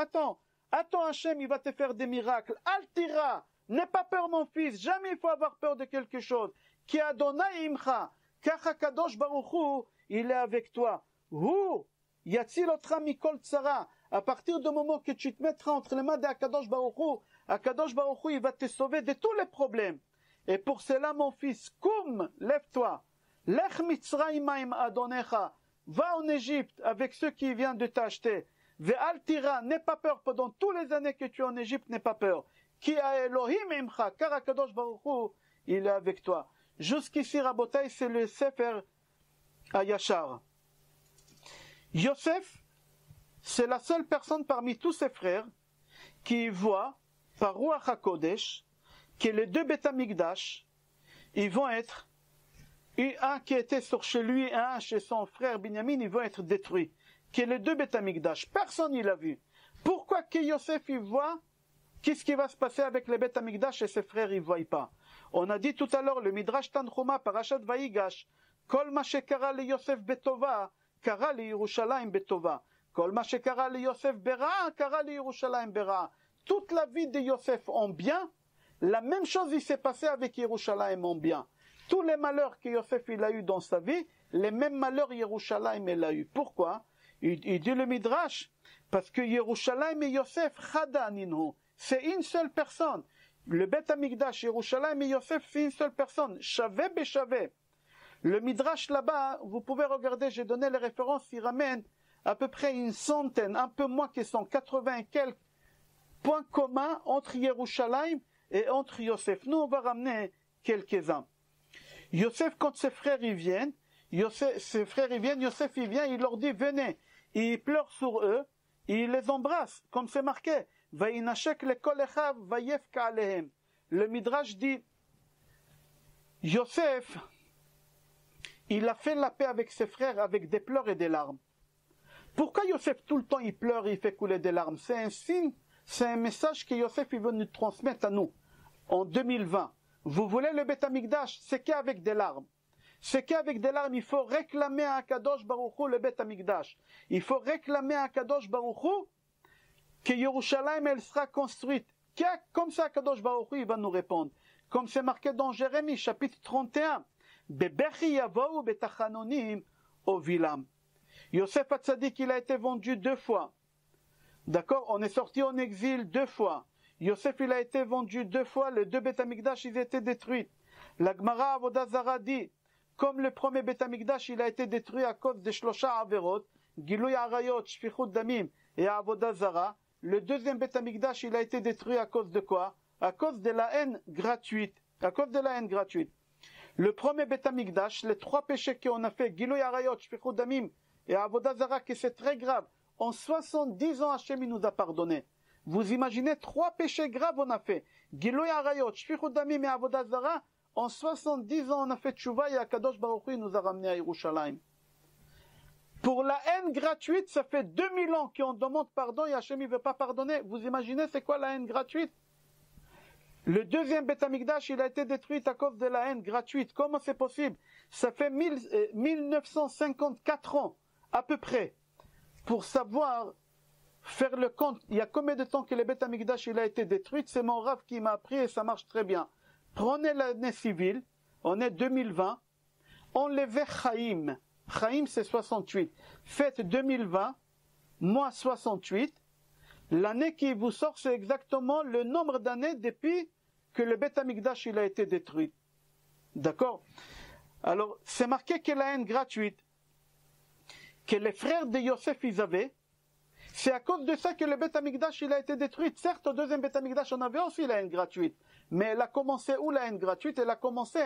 A: Hashem, il va te faire des miracles. Altira, n'aie pas peur mon fils, jamais il faut avoir peur de quelque chose. Ki Adonai imcha, car HaKadosh Baruch Hu, il est avec toi. Hu, yatzilotra mikol tsara. À partir du moment que tu te mettras entre les mains de HaKadosh Baruch Hu, il va te sauver de tous les problèmes. Et pour cela, mon fils, koum, lève-toi. Lech Mitzrayim im Adonecha. Va en Égypte avec ceux qui viennent de t'acheter. Ve'al tira, n'aie pas peur pendant toutes les années que tu es en Égypte, n'aie pas peur. Ki a Elohim imcha, car HaKadosh Baruch Hu, il est avec toi. Jusqu'ici, Rabotai, c'est le Sefer Hayashar. Yosef, c'est la seule personne parmi tous ses frères qui voit, par Ruach HaKodesh, que les deux Beth Amikdash, ils vont être, un qui était sur chez lui et un chez son frère Binyamin, ils vont être détruits. Que les deux Beth Amikdash, personne n'y l'a vu. Pourquoi que Yosef il voit, qu'est-ce qui va se passer avec les Beth Amikdash et ses frères ils ne voient pas? On a dit tout à l'heure, le Midrash Tanchuma, Parashat Vayigash, Kol ma shekara le Yosef betova, kara le Yerushalayim betova. Kol ma shekara le Yosef bera, kara le Yerushalayim bera. Toute la vie de Yosef en bien, la même chose il s'est passé avec Yerushalayim en bien. Tous les malheurs que Yosef il a eu dans sa vie, les mêmes malheurs Yerushalayim il a eu. Pourquoi? Il dit le Midrash, parce que Yerushalayim et Yosef, chada ninhu, c'est une seule personne. Le Beth Amikdash, Yerushalayim et Yosef, c'est une seule personne. Shavé béchavé. Le Midrash là-bas, vous pouvez regarder, j'ai donné les références, il ramène à peu près une centaine, un peu moins que 180 et quelques points communs entre Yerushalayim et entre Yosef. Nous, on va ramener quelques-uns. Yosef, quand ses frères y viennent, Yosef il vient, il leur dit, venez. Il pleure sur eux, il les embrasse, comme c'est marqué. Le Midrash dit, Yosef, il a fait la paix avec ses frères avec des pleurs et des larmes. Pourquoi Yosef tout le temps il pleure et il fait couler des larmes? C'est un signe, c'est un message que Yosef il veut nous transmettre à nous en 2020. Vous voulez le Beth Amikdash, c'est qu'avec des larmes. C'est qu'avec des larmes, il faut réclamer à Kadosh Baruch Hu le Beth Amikdash. Il faut réclamer à Kadosh Baruch Hu que Yerushalayim elle sera construite. Comme ça, Kadosh Baruch Hu il va nous répondre. Comme c'est marqué dans Jérémie, chapitre 31. Bebechi yavou betachanonim ovilam. Yosef Hatzadik, il a été vendu 2 fois. D'accord? On est sorti en exil 2 fois. Yosef, il a été vendu 2 fois. Les 2 Beth Amikdash, ils étaient détruits. La Gemara Avodah Zara dit, comme le premier Beth Amikdash, il a été détruit à cause des Shlosha Averot, Gilui Arayot, Shfichut Damim et Avodah Zara. Le deuxième Beth Amikdash, il a été détruit à cause de quoi? À cause de la haine gratuite. À cause de la haine gratuite. Le premier Beth Amikdash, les 3 péchés qu'on a fait, Gilui Arayot, Shfichut Damim et Avodah Zara, que c'est très grave. En 70 ans, Hachem il nous a pardonné. Vous imaginez 3 péchés graves on a fait. Gilui Arayot, Shfichut Damim et Avodah Zara. En 70 ans, on a fait tchouva et Akadosh Baruch Hu nous a ramené à Yerushalayim. Pour la haine gratuite, ça fait 2000 ans qu'on demande pardon et Hachem ne veut pas pardonner. Vous imaginez c'est quoi la haine gratuite? Le deuxième Beth Amikdash, il a été détruit à cause de la haine gratuite. Comment c'est possible? Ça fait 1954 ans, à peu près. Pour savoir faire le compte, il y a combien de temps que le Beth Amikdash il a été détruit? C'est mon Rav qui m'a appris et ça marche très bien. Prenez l'année civile, on est 2020, enlevez Chaim. Chaim c'est 68. Faites 2020, moins 68. L'année qui vous sort, c'est exactement le nombre d'années depuis que le Beth Amikdash il a été détruit. D'accord? Alors, c'est marqué que la haine gratuite, que les frères de Yosef ils avaient, c'est à cause de ça que le Beth Amikdash il a été détruit. Certes, au deuxième Beth Amikdash, on avait aussi la haine gratuite. Mais elle a commencé où la haine gratuite? Elle a commencé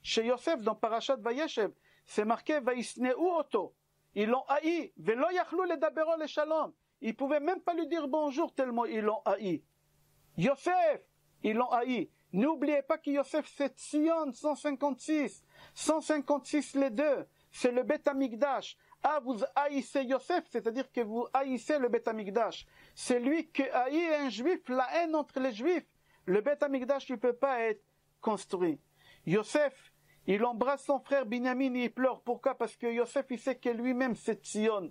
A: chez Yosef dans Parashat Vayeshev. C'est marqué Vaisneu Oto. Ils l'ont haï. Velo yachlou ledabero le shalom. Ils ne pouvaient même pas lui dire bonjour tellement ils l'ont haï. Yosef, ils l'ont haï. N'oubliez pas que Yosef c'est Tzion 156. 156 les deux, c'est le Beth Amikdash. Ah, vous haïssez Yosef, c'est-à-dire que vous haïssez le Beth Amikdash. C'est lui qui haït un juif, la haine entre les juifs. Le Beth Amikdash ne peut pas être construit. Yosef, il embrasse son frère Binyamin et il pleure. Pourquoi? Parce que Yosef, il sait que lui-même, c'est Tzion.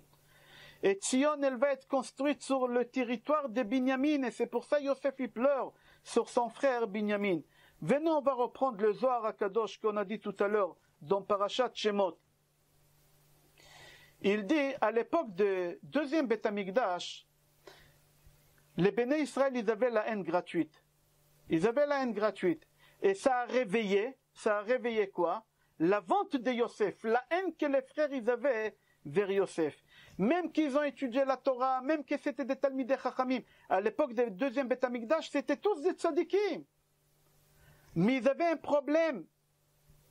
A: Et Tzion, elle va être construite sur le territoire de Binyamin. Et c'est pour ça que Yosef, il pleure sur son frère Binyamin. Venez, on va reprendre le Zohar HaKadosh qu'on a dit tout à l'heure dans Parashat Shemot. Il dit, à l'époque du deuxième Beth Amikdash, les Béné Israël, ils avaient la haine gratuite. Ils avaient la haine gratuite. Et ça a réveillé quoi? La vente de Yosef, la haine que les frères ils avaient vers Yosef. Même qu'ils ont étudié la Torah, même que c'était des Talmidei Chachamim, à l'époque du deuxième Beth Amikdash, c'était tous des tzadikim. Mais ils avaient un problème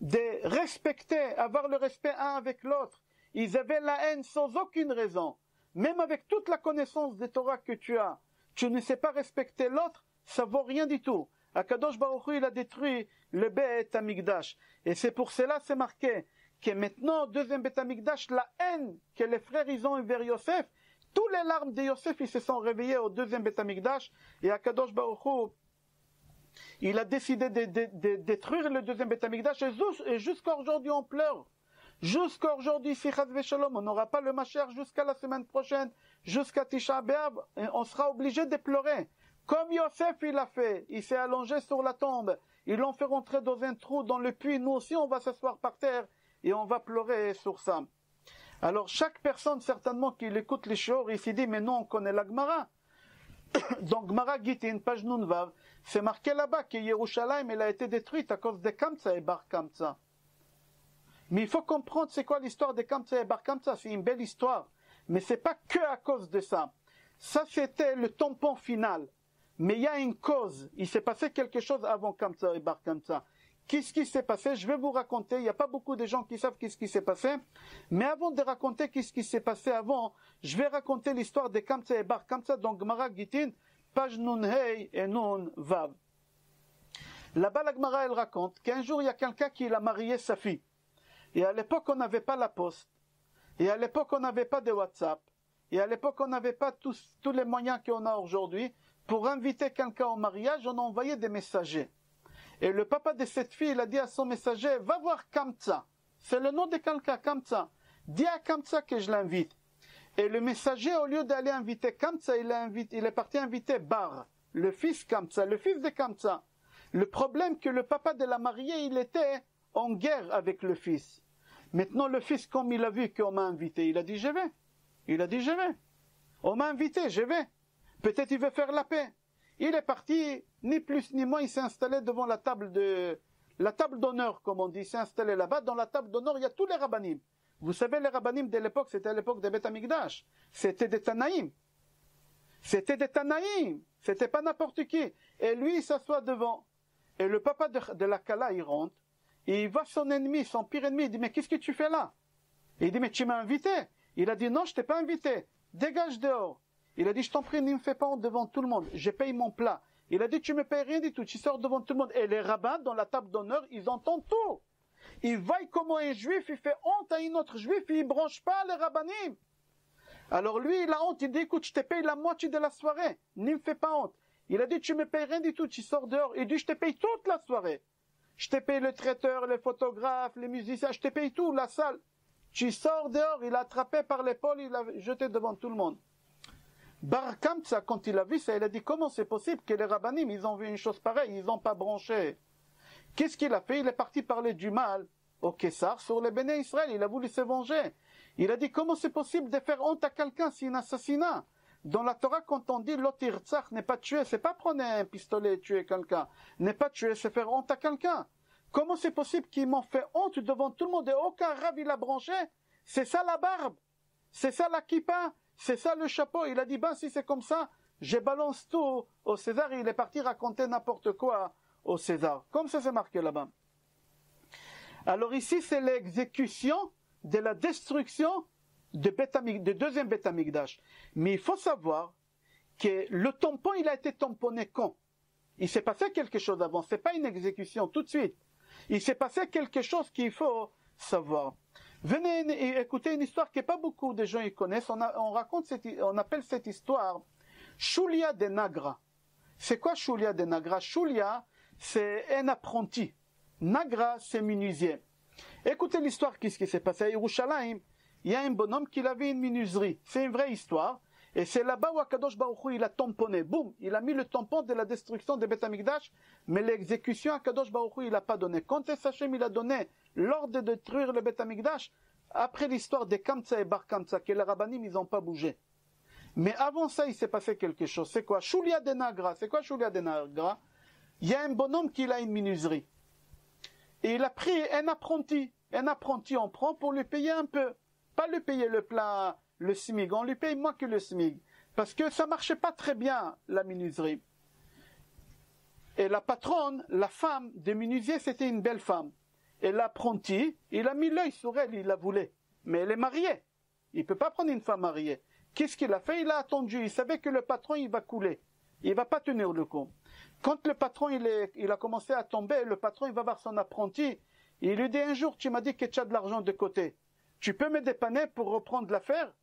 A: de respecter, avoir le respect un avec l'autre. Ils avaient la haine sans aucune raison. Même avec toute la connaissance de Torah que tu as, tu ne sais pas respecter l'autre, ça vaut rien du tout. Akadosh Baruch Hu, il a détruit le Beth Amikdash. Et c'est pour cela, c'est marqué, que maintenant, deuxième Beth Amikdash, la haine que les frères ils ont envers Yosef, tous les larmes de Yosef, ils se sont réveillés au deuxième Beth Amikdash, et Akadosh Baruch Hu, il a décidé de détruire le deuxième Beth Amikdash, et jusqu'à aujourd'hui on pleure. Jusqu'à aujourd'hui, si Chaz Veshalom, on n'aura pas le Mashiach jusqu'à la semaine prochaine, jusqu'à Tisha B'Av, on sera obligé de pleurer. Comme Yosef il a fait, il s'est allongé sur la tombe, ils l'ont fait rentrer dans un trou, dans le puits, nous aussi on va s'asseoir par terre et on va pleurer sur ça. Alors chaque personne certainement qui écoute les shiur, il s'est dit mais non, on connaît la Gemara. Donc Gemara Gitin, page Nunvav, c'est marqué là-bas que Yerushalayim elle a été détruite à cause de Kamtsa et Bar Kamtsa. Mais il faut comprendre c'est quoi l'histoire de Kamtsa et Bar Kamtsa, c'est une belle histoire. Mais c'est pas que à cause de ça. Ça c'était le tampon final. Mais il y a une cause. Il s'est passé quelque chose avant Kamtsa et Bar Kamtsa. Qu'est-ce qui s'est passé? Je vais vous raconter. Il n'y a pas beaucoup de gens qui savent qu'est-ce qui s'est passé. Mais avant de raconter qu'est-ce qui s'est passé avant, je vais raconter l'histoire de Kamtsa et Bar Kamtsa dans Gemara Gitin, page Nun Hey et Nun Vav. Là-bas, la Gemara, elle raconte qu'un jour, il y a quelqu'un qui a marié sa fille. Et à l'époque, on n'avait pas la poste. Et à l'époque, on n'avait pas de WhatsApp. Et à l'époque, on n'avait pas tous les moyens qu'on a aujourd'hui. Pour inviter quelqu'un au mariage, on envoyait des messagers. Et le papa de cette fille, il a dit à son messager, va voir Kamtsa. C'est le nom de quelqu'un, Kamtsa. Dis à Kamtsa que je l'invite. Et le messager, au lieu d'aller inviter Kamtsa, il est parti inviter Bar, le fils Kamtsa, le fils de Kamtsa. Le problème que le papa de la mariée, il était en guerre avec le fils. Maintenant, le fils, comme il a vu qu'on m'a invité, il a dit, je vais. Il a dit, je vais. On m'a invité, je vais. Peut-être il veut faire la paix. Il est parti, ni plus ni moins, il s'est installé devant la table d'honneur, comme on dit. Il s'est installé là-bas. Dans la table d'honneur, il y a tous les rabbanim. Vous savez, les rabbanim de l'époque, c'était à l'époque de Beth Amikdash. C'était des Tanaïm. C'était des Tanaïm. C'était pas n'importe qui. Et lui, il s'assoit devant. Et le papa de la Kala, il rentre. Et il voit son ennemi, son pire ennemi. Il dit, mais qu'est-ce que tu fais là? Et il dit, mais tu m'as invité. Il a dit, non, je t'ai pas invité. Dégage dehors. Il a dit, je t'en prie, ne me fais pas honte devant tout le monde. Je paye mon plat. Il a dit, tu me payes rien du tout. Tu sors devant tout le monde. Et les rabbins, dans la table d'honneur, ils entendent tout. Ils voient comment un juif, il fait honte à un autre juif, et il ne branche pas les rabbanim. Alors lui, il a honte. Il dit, écoute, je te paye la moitié de la soirée. Ne me fais pas honte. Il a dit, tu me payes rien du tout. Tu sors dehors. Il dit, je te paye toute la soirée. Je te paye le traiteur, les photographes, les musiciens. Je te paye tout, la salle. Tu sors dehors. Il l'a attrapé par l'épaule. Il l'a jeté devant tout le monde. Bar Kamtsa, quand il a vu ça, il a dit, comment c'est possible que les rabbanim, ils ont vu une chose pareille, ils n'ont pas branché. Qu'est-ce qu'il a fait? Il est parti parler du mal au Kessar sur les Béné Israël, il a voulu se venger. Il a dit, comment c'est possible de faire honte à quelqu'un, c'est un assassinat? Dans la Torah, quand on dit l'otirtzach, n'est pas tuer, c'est pas prendre un pistolet et tuer quelqu'un. N'est pas tuer, c'est faire honte à quelqu'un. Comment c'est possible qu'ils m'ont fait honte devant tout le monde et aucun rab il a branché? C'est ça la barbe, c'est ça la kippa. C'est ça le chapeau. Il a dit, ben si c'est comme ça, je balance tout au César. Et il est parti raconter n'importe quoi au César. Comme ça c'est marqué là-bas. Alors ici, c'est l'exécution de la destruction de deuxième Beth Amikdash. Mais il faut savoir que le tampon, il a été tamponné quand? Il s'est passé quelque chose avant. C'est pas une exécution tout de suite. Il s'est passé quelque chose qu'il faut savoir. Venez écouter une histoire que pas beaucoup de gens y connaissent. On appelle cette histoire Shulia de Nagra. C'est quoi Shulia de Nagra? Shulia, c'est un apprenti. Nagra, c'est menuisier. Écoutez l'histoire, qu'est-ce qui s'est passé à Yerushalayim. Il y a un bonhomme qui avait une menuiserie. C'est une vraie histoire. Et c'est là-bas où Akadosh Baruch Hu, il a tamponné. Boum, il a mis le tampon de la destruction de Beth Amikdash, mais l'exécution Akadosh Baruch Hu, il n'a pas donné. Quand Hashem, il a donné l'ordre de détruire le Beth Amikdash, après l'histoire de Kamtsa et Bar Kamtsa, que les rabbanim, ils n'ont pas bougé. Mais avant ça, il s'est passé quelque chose. C'est quoi? Shulia de Nagra. C'est quoi Shulia de Nagra? Il y a un bonhomme qui a une menuiserie. Et il a pris un apprenti. Un apprenti, on prend pour lui payer un peu. Pas lui payer le plein, le SMIC. On lui paye moins que le SMIC. Parce que ça marchait pas très bien, la menuiserie. Et la patronne, la femme des menuisiers, c'était une belle femme. Et l'apprenti, il a mis l'œil sur elle, il la voulait. Mais elle est mariée. Il ne peut pas prendre une femme mariée. Qu'est-ce qu'il a fait? Il a attendu. Il savait que le patron, il va couler. Il ne va pas tenir le coup. Quand le patron, il a commencé à tomber, le patron, il va voir son apprenti. Il lui dit un jour, tu m'as dit que tu as de l'argent de côté. Tu peux me dépanner pour reprendre l'affaire?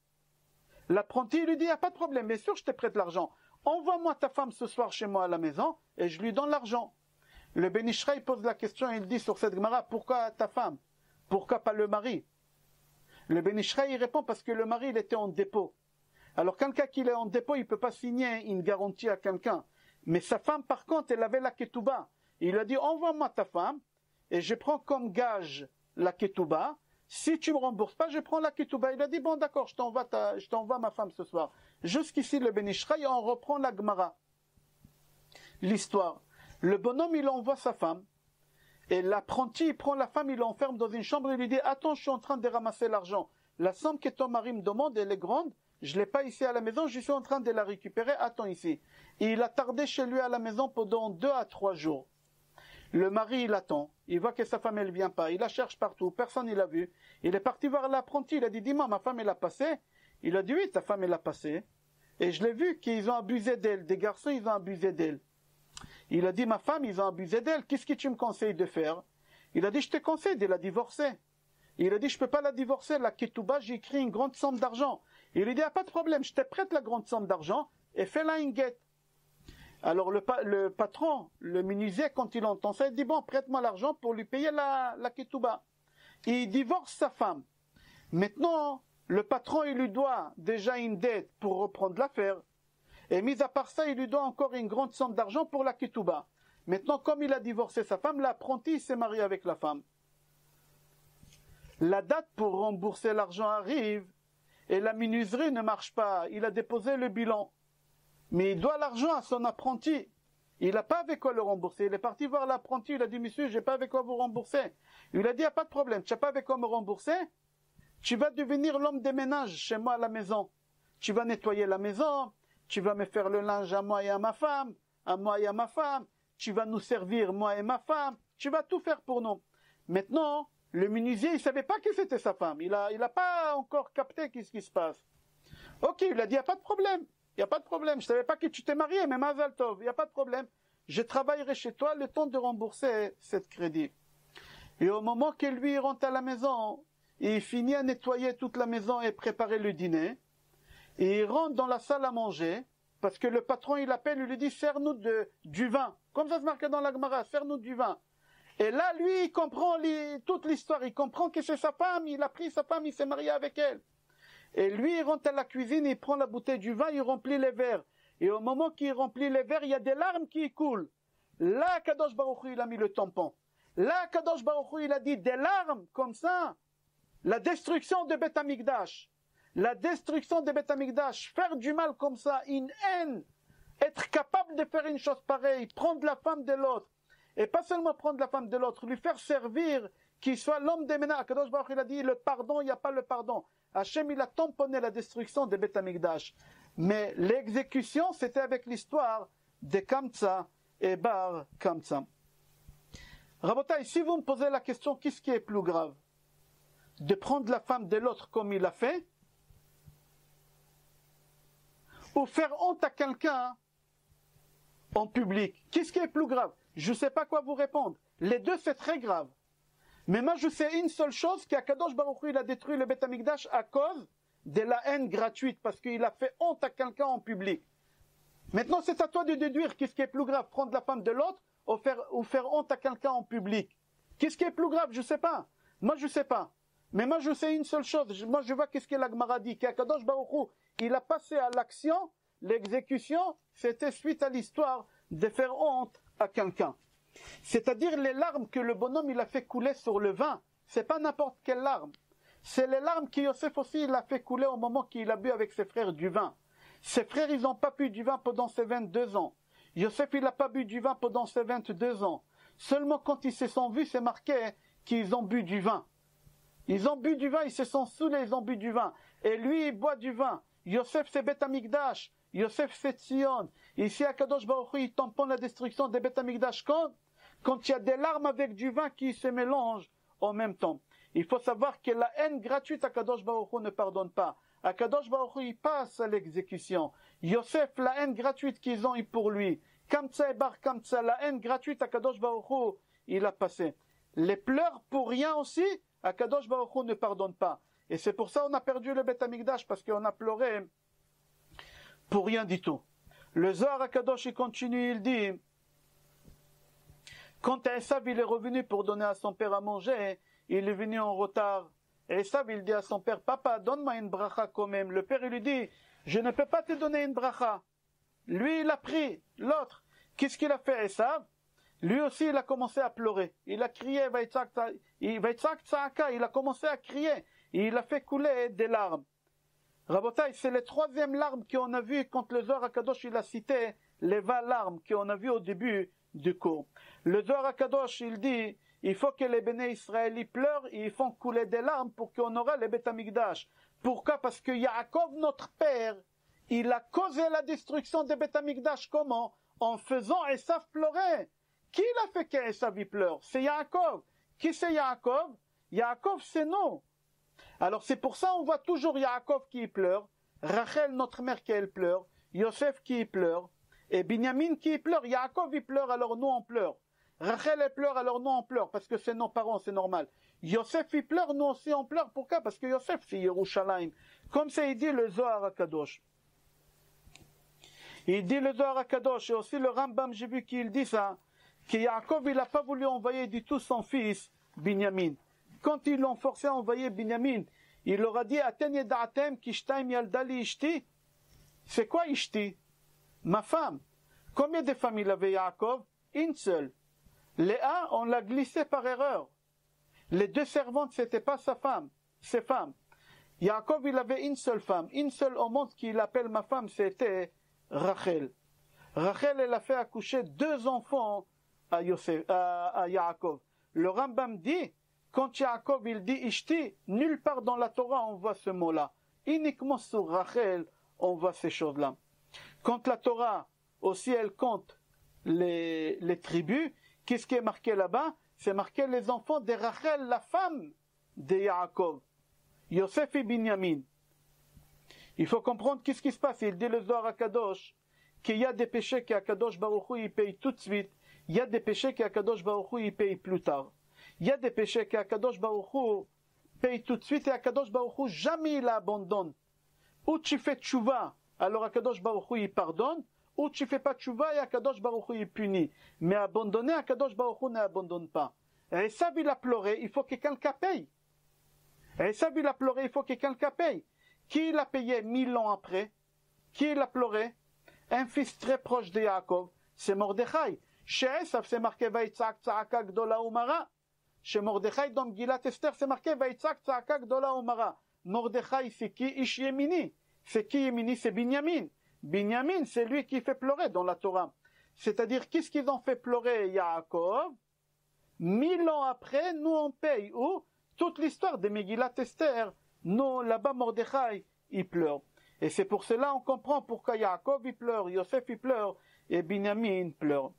A: L'apprenti, il lui dit, il n'y a pas de problème. Bien sûr, je te prête l'argent. Envoie-moi ta femme ce soir chez moi à la maison et je lui donne l'argent. Le Ben Ishra, il pose la question, il dit sur cette Gemara, pourquoi ta femme? Pourquoi pas le mari? Le Ben Ishra, il répond parce que le mari, il était en dépôt. Alors quelqu'un qui est en dépôt, il ne peut pas signer une garantie à quelqu'un. Mais sa femme, par contre, elle avait la ketouba. Il lui a dit, envoie-moi ta femme et je prends comme gage la ketouba. Si tu ne me rembourses pas, je prends la ketouba. Il a dit, bon d'accord, je t'envoie ma femme ce soir. Jusqu'ici, le Ben Ishra, et on reprend la Gemara. L'histoire. Le bonhomme, il envoie sa femme. Et l'apprenti, il prend la femme, il l'enferme dans une chambre et lui dit, attends, je suis en train de ramasser l'argent. La somme que ton mari me demande, elle est grande. Je ne l'ai pas ici à la maison, je suis en train de la récupérer, attends ici. Et il a tardé chez lui à la maison pendant 2 à 3 jours. Le mari, il attend. Il voit que sa femme, elle ne vient pas. Il la cherche partout. Personne ne l'a vue. Il est parti voir l'apprenti. Il a dit, dis-moi, ma femme, elle a passé? Il a dit, oui, ta femme, elle a passé. Et je l'ai vu qu'ils ont abusé d'elle. Des garçons, ils ont abusé d'elle. Il a dit, ma femme, ils ont abusé d'elle. Qu'est-ce que tu me conseilles de faire? Il a dit, je te conseille de la divorcer. Il a dit, je ne peux pas la divorcer. La ketouba, j'ai écrit une grande somme d'argent. Il lui dit, pas de problème, je te prête la grande somme d'argent et fais-la une guette. Alors le patron, le menuisier, quand il entend ça, il dit, bon, prête-moi l'argent pour lui payer la ketouba. Il divorce sa femme. Maintenant, le patron, il lui doit déjà une dette pour reprendre l'affaire. Et mis à part ça, il lui doit encore une grande somme d'argent pour la ketouba. Maintenant, comme il a divorcé sa femme, l'apprenti s'est marié avec la femme. La date pour rembourser l'argent arrive et la menuiserie ne marche pas. Il a déposé le bilan. Mais il doit l'argent à son apprenti. Il n'a pas avec quoi le rembourser. Il est parti voir l'apprenti. Il a dit, monsieur, je n'ai pas avec quoi vous rembourser. Il a dit, il n'y a pas de problème. Tu n'as pas avec quoi me rembourser? Tu vas devenir l'homme des ménages chez moi à la maison. Tu vas nettoyer la maison. Tu vas me faire le linge à moi et à ma femme. À moi et à ma femme. Tu vas nous servir, moi et ma femme. Tu vas tout faire pour nous. Maintenant, le menuisier, il ne savait pas que c'était sa femme. Il a pas encore capté ce qui se passe. Ok, il a dit, il n'y a pas de problème. Il n'y a pas de problème. Je ne savais pas que tu t'es marié, mais Mazal Tov, il n'y a pas de problème. Je travaillerai chez toi le temps de rembourser cette crédit. Et au moment que lui rentre à la maison, il finit à nettoyer toute la maison et préparer le dîner. Et il rentre dans la salle à manger, parce que le patron, il appelle, il lui dit, sers-nous du vin. Comme ça se marquait dans la Gemara, sers-nous du vin. Et là, lui, il comprend toute l'histoire. Il comprend que c'est sa femme. Il a pris sa femme, il s'est marié avec elle. Et lui, il rentre à la cuisine, il prend la bouteille du vin, il remplit les verres. Et au moment qu'il remplit les verres, il y a des larmes qui coulent. Là, Kadosh Baruch Hu, il a mis le tampon. Là, Kadosh Baruch Hu, il a dit des larmes comme ça. La destruction de Beth Amikdash. La destruction de Beth Amikdash. Faire du mal comme ça, une haine. Être capable de faire une chose pareille. Prendre la femme de l'autre. Et pas seulement prendre la femme de l'autre, lui faire servir, qu'il soit l'homme des ménages. Kadosh Baruch Hu, il a dit le pardon, il n'y a pas le pardon. Hachem, il a tamponné la destruction de Beth Amikdash. Mais l'exécution, c'était avec l'histoire de Kamtsa et Bar Kamtsa. Rabotai, si vous me posez la question, qu'est-ce qui est plus grave? De prendre la femme de l'autre comme il a fait? Ou faire honte à quelqu'un en public? Qu'est-ce qui est plus grave? Je ne sais pas quoi vous répondre. Les deux, c'est très grave. Mais moi, je sais une seule chose, qu'Akadosh Baruch Hu, il a détruit le Beth Amikdash à cause de la haine gratuite, parce qu'il a fait honte à quelqu'un en public. Maintenant, c'est à toi de déduire qu'est-ce qui est plus grave, prendre la femme de l'autre ou faire honte à quelqu'un en public. Qu'est-ce qui est plus grave? Je ne sais pas. Moi, je ne sais pas. Mais moi, je sais une seule chose. Moi, je vois qu'est-ce que la Gemara dit. Qu'Akadosh Baruch Hu, il a passé à l'action, l'exécution, c'était suite à l'histoire de faire honte à quelqu'un. C'est-à-dire les larmes que le bonhomme il a fait couler sur le vin, c'est pas n'importe quelle larme. C'est les larmes que Yosef aussi il a fait couler au moment qu'il a bu avec ses frères du vin. Ses frères ils n'ont pas bu du vin pendant ses 22 ans. Yosef il n'a pas bu du vin pendant ses 22 ans. Seulement quand ils se sont vus, c'est marqué qu'ils ont bu du vin. Ils ont bu du vin, ils se sont saoulés, ils ont bu du vin. Et lui il boit du vin. Yosef c'est Beth Amikdash. Yosef c'est Tzion. Ici à Kadosh Baruch Hu il tamponne la destruction des Beth Amikdash quand il y a des larmes avec du vin qui se mélangent en même temps. Il faut savoir que la haine gratuite à Kadosh Baruch Hu ne pardonne pas. À Kadosh Baruch Hu, il passe à l'exécution. Yosef, la haine gratuite qu'ils ont eu pour lui. Kamtsa et Bar Kamtsa, la haine gratuite à Kadosh Baruch Hu, il a passé. Les pleurs pour rien aussi, à Kadosh Baruch Hu ne pardonne pas. Et c'est pour ça qu'on a perdu le Beth Amikdash, parce qu'on a pleuré pour rien du tout. Le Zohar à Kadosh, il continue, il dit, quand Esav il est revenu pour donner à son père à manger, il est venu en retard. Esav il dit à son père, papa, donne-moi une bracha quand même. Le père il lui dit, je ne peux pas te donner une bracha. Lui il a pris, l'autre. Qu'est-ce qu'il a fait Esav? Lui aussi il a commencé à pleurer. Il a crié, il a commencé à crier. Et il a fait couler des larmes. Rabotai, c'est les troisième larmes qu'on a vues quand le Zohar HaKadosh il a cité les 20 larmes qu'on a vues au début du cours. Le Zohar HaKadosh, il dit, il faut que les béné Israéliens pleurent et ils font couler des larmes pour qu'on aura les Beth Amikdash. Pourquoi? Parce que Yaakov, notre père, il a causé la destruction des Beth Amikdash. Comment? En faisant Esav pleurer. Qui l'a fait qu'Esav y pleure? C'est Yaakov. Qui c'est Yaakov? Yaakov, c'est nous. Alors c'est pour ça on voit toujours Yaakov qui pleure, Rachel, notre mère, qui elle pleure, Yosef qui pleure, et Binyamin qui pleure. Yaakov il pleure, alors nous on pleure. Rachel elle pleure, alors nous on pleure, parce que c'est nos parents, c'est normal. Yosef il pleure, nous aussi on pleure. Pourquoi? Parce que Yosef c'est Yerushalayim. Comme ça il dit le Zohar HaKadosh. Il dit le Zohar HaKadosh, et aussi le Rambam, j'ai vu qu'il dit ça, que Yaakov il n'a pas voulu envoyer du tout son fils Binyamin. Quand ils l'ont forcé à envoyer Binyamin, il leur a dit, Aten yeda'atem ki shtaim yaldali ishti. C'est quoi ishti? Ma femme. Combien de femmes il avait Yaakov? Une seule. Léa, on l'a glissé par erreur. Les deux servantes, c'était pas sa femme, ses femmes. Yaakov, il avait une seule femme. Une seule au monde qu'il appelle ma femme, c'était Rachel. Rachel, elle a fait accoucher 2 enfants à Yaakov. Le Rambam dit, quand Yaakov il dit Ishti, nulle part dans la Torah on voit ce mot-là. Uniquement sur Rachel on voit ces choses-là. Quand la Torah aussi elle compte les tribus, qu'est-ce qui est marqué là-bas? C'est marqué les enfants de Rachel, la femme de Yaakov. Yosef et Binyamin. Il faut comprendre qu'est-ce qui se passe. Il dit le Zohar HaKadosh qu'il y a des péchés qu'Akadosh Baruch Hu il paye tout de suite. Il y a des péchés qu'Akadosh Baruch Hu il paye plus tard. Il y a des péchés qu'Akadosh Baruch Hu paye tout de suite et Akadosh Baruch Hu jamais il abandonne. Ou tu fais tchouva, alors Akadosh Baruch Hu il pardonne, ou tu fais pas tchouva et Akadosh Baruch Hu il punit. Mais abandonner, Akadosh Baruch Hu n'abandonne pas. Et ça, il a pleuré, il faut que quelqu'un paye. Et ça, il a pleuré, il faut que quelqu'un paye. Qui l'a payé 1000 ans après? Qui l'a pleuré? Un fils très proche de Yaakov, c'est Mordechai. Chez Esav, c'est marqué Vaïtzak Tzaka Gdola Umara. Chez Mordechai, dans Gilat Esther, c'est marqué Vaïtzak Tzaka Gdola Umara. Mordechai, c'est qui? Ish Yemini. C'est qui Yemini? C'est Binyamin. Binyamin, c'est lui qui fait pleurer dans la Torah. C'est-à-dire, qu'est-ce qu'ils ont fait pleurer Yaakov? 1000 ans après, nous on paye. Ou toute l'histoire de Megillat Esther, nous, là-bas, Mordechai, il pleure. Et c'est pour cela on comprend pourquoi Yaakov il pleure, Yosef il pleure, et Binyamin pleure.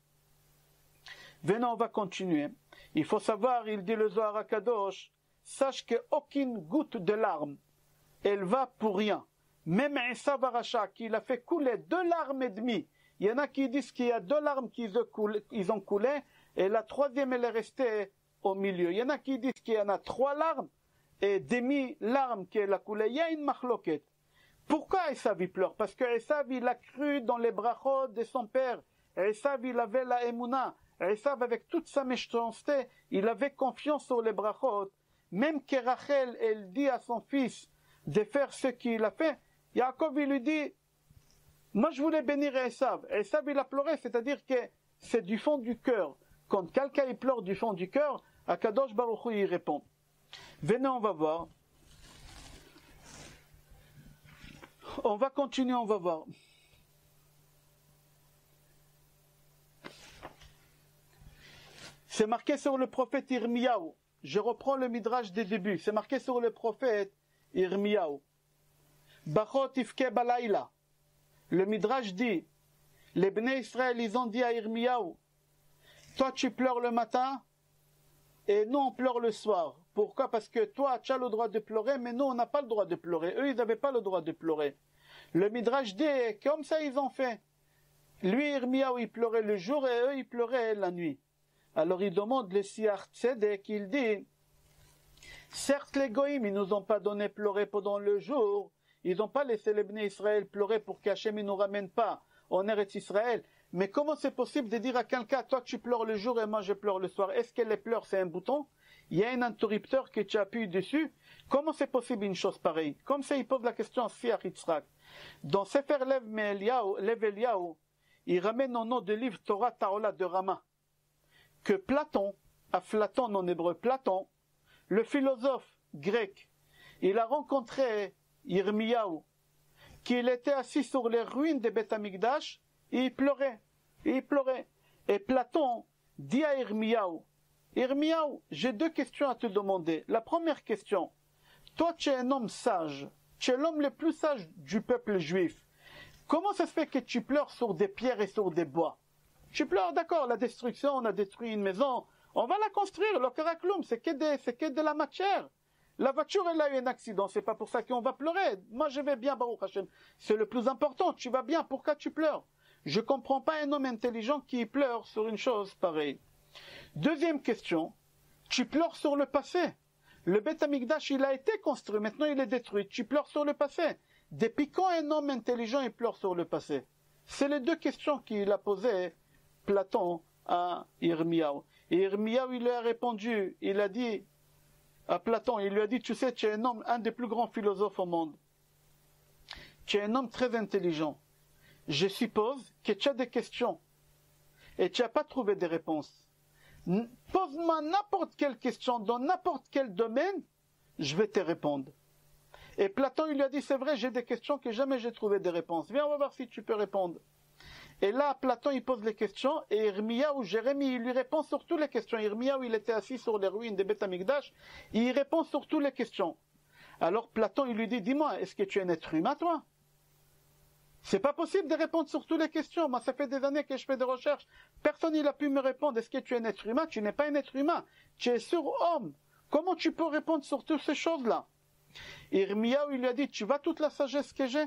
A: Venons, on va continuer. Il faut savoir, il dit le Zohar HaKadosh, sache qu'aucune goutte de larmes, elle va pour rien. Même Esav Aracha, qu'il a fait couler 2 larmes et demie. Il y en a qui disent qu'il y a 2 larmes qu'ils ont coulé, et la troisième, elle est restée au milieu. Il y en a qui disent qu'il y en a 3 larmes, et demi-larme qui est la coulée. Il y a une machloket. Pourquoi Esav il pleure? Parce que Esav il a cru dans les brachot de son père. Esav il avait la émouna. Esav avec toute sa méchanceté, il avait confiance sur les brachot. Même que Rachel, elle dit à son fils de faire ce qu'il a fait, Yaakov il lui dit, moi je voulais bénir Esav. Esav il a pleuré, c'est-à-dire que c'est du fond du cœur. Quand quelqu'un il pleure du fond du cœur, Akadosh Baruch Hu il répond. Venez, on va voir. On va continuer, on va voir. C'est marqué sur le prophète Irmiyahu. Je reprends le midrash des débuts. C'est marqué sur le prophète Irmiyahu. Bachot ifke balayla. Le midrash dit, les Bnei Israël, ils ont dit à Irmiyahu, toi tu pleures le matin et nous on pleure le soir. Pourquoi? Parce que toi tu as le droit de pleurer, mais nous on n'a pas le droit de pleurer. Eux ils n'avaient pas le droit de pleurer. Le midrash dit, comme ça ils ont fait. Lui Irmiyahu il pleurait le jour et eux ils pleuraient la nuit. Alors il demande le Siach Tzedek, il dit, certes les Goïm, ils nous ont pas donné pleurer pendant le jour, ils n'ont pas laissé les Bnei Israël pleurer pour qu'Hachem ne nous ramène pas en Eretz Israël, mais comment c'est possible de dire à quelqu'un, toi tu pleures le jour et moi je pleure le soir? Est-ce que les pleurs c'est un bouton? Il y a un interrupteur que tu appuies dessus? Comment c'est possible une chose pareille? Comme ça il pose la question à Siach Yitzhak. Dans Sefer Lev Eliyahu, il ramène au nom de livre Torah Ta'ola de Rama, que Platon, Aflaton en hébreu, Platon, le philosophe grec, il a rencontré Irmiyahu, qu'il était assis sur les ruines de Beth Amikdash, et il pleurait. Et Platon dit à Irmiyahu, Irmiyahu, j'ai 2 questions à te demander. La première question, toi tu es un homme sage, tu es l'homme le plus sage du peuple juif. Comment ça se fait que tu pleures sur des pierres et sur des bois? Tu pleures, d'accord, la destruction, on a détruit une maison, on va la construire, le karakloum, c'est que de la matière. La voiture, elle a eu un accident, c'est pas pour ça qu'on va pleurer. Moi, je vais bien, Baruch Hashem. C'est le plus important, tu vas bien, pourquoi tu pleures? Je comprends pas un homme intelligent qui pleure sur une chose pareille. Deuxième question, tu pleures sur le passé. Le Beth Amikdash, il a été construit, maintenant il est détruit. Tu pleures sur le passé. Depuis quand un homme intelligent, il pleure sur le passé? C'est les 2 questions qu'il a posées Platon à Irmiyahu. Et Irmiyahu, il lui a répondu, il a dit à Platon, il lui a dit, tu sais, tu es un homme, un des plus grands philosophes au monde. Tu es un homme très intelligent. Je suppose que tu as des questions et tu n'as pas trouvé des réponses. Pose-moi n'importe quelle question dans n'importe quel domaine, je vais te répondre. Et Platon, il lui a dit, c'est vrai, j'ai des questions que jamais j'ai trouvé des réponses. Viens, on va voir si tu peux répondre. Et là, Platon, il pose les questions, et Irmiyahu, Jérémie, il lui répond sur toutes les questions. Irmiyahu, il était assis sur les ruines de Beth Amikdash, et il répond sur toutes les questions. Alors Platon, il lui dit, dis-moi, est-ce que tu es un être humain, toi? C'est pas possible de répondre sur toutes les questions. Moi, ça fait des années que je fais des recherches. Personne n'a pu me répondre, est-ce que tu es un être humain? Tu n'es pas un être humain. Tu es surhomme. Comment tu peux répondre sur toutes ces choses-là? Irmiyahu, il lui a dit, tu vois toute la sagesse que j'ai?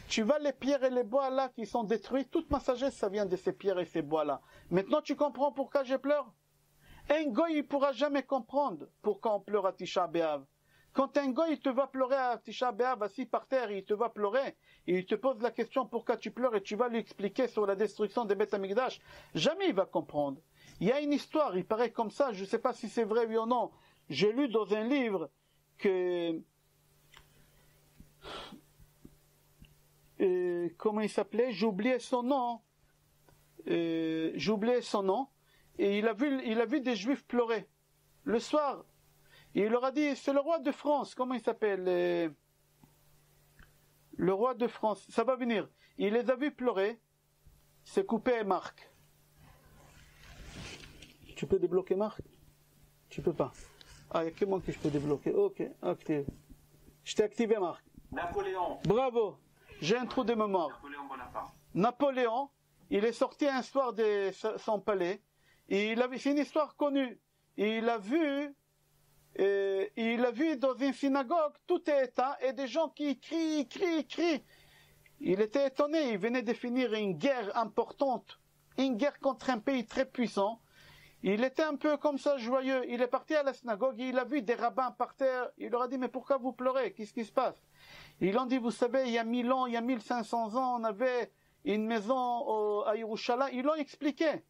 A: Tu vois les pierres et les bois là qui sont détruits, toute ma sagesse ça vient de ces pierres et ces bois là. Maintenant tu comprends pourquoi je pleure? Un goy il pourra jamais comprendre pourquoi on pleure à Tisha B'Av. Quand un goy il te va pleurer à Tisha B'Av assis par terre, il te va pleurer et il te pose la question pourquoi tu pleures et tu vas lui expliquer sur la destruction des Beth Amikdash, jamais il va comprendre. Il y a une histoire, il paraît comme ça, je ne sais pas si c'est vrai ou non. J'ai lu dans un livre que comment il s'appelait? J'ai oublié son nom. Et il a vu des Juifs pleurer le soir. Et il leur a dit, c'est le roi de France. Comment il s'appelle? Le roi de France. Ça va venir. Il les a vus pleurer. C'est coupé Marc. Tu peux débloquer Marc? Tu peux pas. Ah, il n'y a que moi que je peux débloquer. Ok, active. Je t'ai activé Marc.
B: Napoléon.
A: Bravo. J'ai un trou de mémoire.
B: Napoléon Bonaparte.
A: Napoléon, il est sorti un soir de son palais, et c'est une histoire connue. Et il a vu dans une synagogue, tout est éteint, et des gens qui crient. Il était étonné, il venait de finir une guerre importante, une guerre contre un pays très puissant. il était un peu comme ça, joyeux. Il est parti à la synagogue, il a vu des rabbins par terre. Il leur a dit, mais pourquoi vous pleurez? Qu'est-ce qui se passe? Ils ont dit, vous savez, il y a 1000 ans, il y a 1500 ans, on avait une maison à Yerushalayim. Ils l'ont expliqué.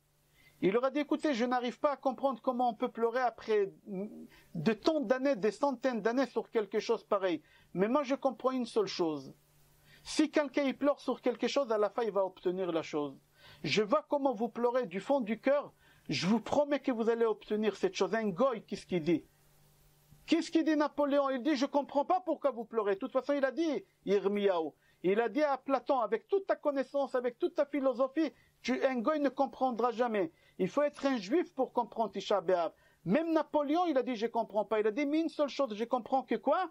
A: Il leur a dit, écoutez, je n'arrive pas à comprendre comment on peut pleurer après de tant d'années, des centaines d'années sur quelque chose pareil. Mais moi, je comprends une seule chose. Si quelqu'un il pleure sur quelque chose, à la fin, il va obtenir la chose. Je vois comment vous pleurez du fond du cœur. Je vous promets que vous allez obtenir cette chose. Un goy, qu'est-ce qu'il dit? Qu'est-ce qu'il dit Napoléon? Il dit, je ne comprends pas pourquoi vous pleurez. De toute façon, il a dit, Yirmiyahu. Il a dit à Platon, avec toute ta connaissance, avec toute ta philosophie, un goy ne comprendra jamais. Il faut être un juif pour comprendre Tisha B'Av. Même Napoléon, il a dit, je ne comprends pas. Il a dit, mais une seule chose, je comprends que quoi?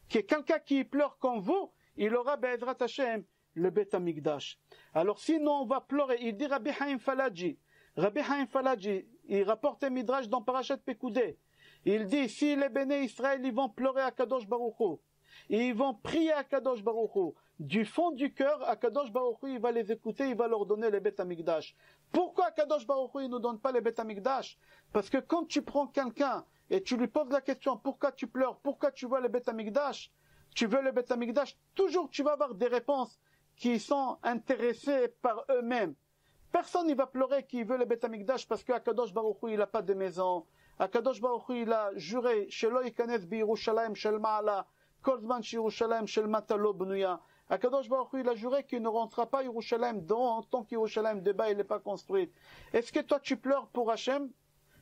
A: Que quelqu'un qui pleure comme vous, il aura Be'ezrat Hashem, le Beth Amikdash. Alors sinon, on va pleurer. Il dit Rabbi Haim Falaji. Rabbi Haim Falaji, il rapporte un midrash dans Parashat Pekoudé. Il dit, si les béné Israël, ils vont pleurer à Kadosh Baruch Hu, et ils vont prier à Kadosh Baruch Hu, du fond du cœur, à Kadosh Baruch Hu, il va les écouter, il va leur donner les Beth Amikdash. Pourquoi Kadosh Baruch Hu, il ne nous donne pas les Beth Amikdash? Parce que quand tu prends quelqu'un, et tu lui poses la question, pourquoi tu pleures, pourquoi tu veux les Beth Amikdash, tu veux le Beth Amikdash, toujours tu vas avoir des réponses qui sont intéressées par eux-mêmes. Personne ne va pleurer qui veut le Beth Amikdash parce qu'Akadosh Baruch Hu, il n'a pas de maison. Akadosh Baruch Hu, il a juré, Shelo Yikanes bi Yerushalayim shel Ma'ala, Kol Zman Yerushalayim shel Mata lo bnuya. Akadosh Baruch Hu, il a juré qu'il ne rentrera pas à Yerushalayim tant qu'Yerushalayim de bas, il n'est pas construite. Est-ce que toi tu pleures pour Hachem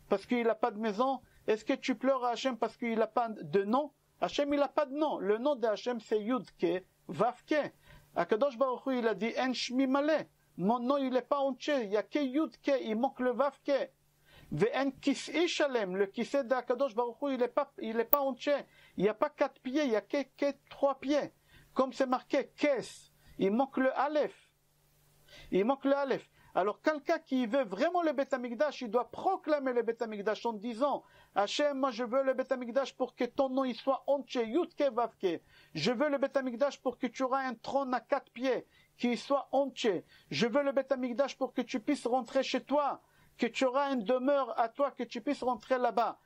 A: parce qu'il n'a pas de maison? Est-ce que tu pleures à Hachem parce qu'il n'a pas de nom? Hachem, il n'a pas de nom. Le nom de Hachem, c'est Yudke, Vavke. Akadosh Baruch Hu, il a dit, En Shmi Maleh. Mon nom, il n'est pas entier. Il n'y a que Yudke, il manque le Vavke. Ve'en Kis'i Shalem. Le Kis'i d'Akadosh Baruch Hu, il n'est pas entier. Il n'y a pas 4 pieds, il n'y a que 3 pieds. Comme c'est marqué, Kes. Il manque le Aleph. Il manque le Aleph. Alors, quelqu'un qui veut vraiment le Beth Amikdash, il doit proclamer le Beth Amikdash en disant, Hachem, moi je veux le Beth Amikdash pour que ton nom il soit entier, Yudke Vavke. Je veux le Beth Amikdash pour que tu auras un trône à 4 pieds, qui soit entier. Je veux le Beth Amikdash pour que tu puisses rentrer chez toi, que tu auras une demeure à toi, que tu puisses rentrer là-bas.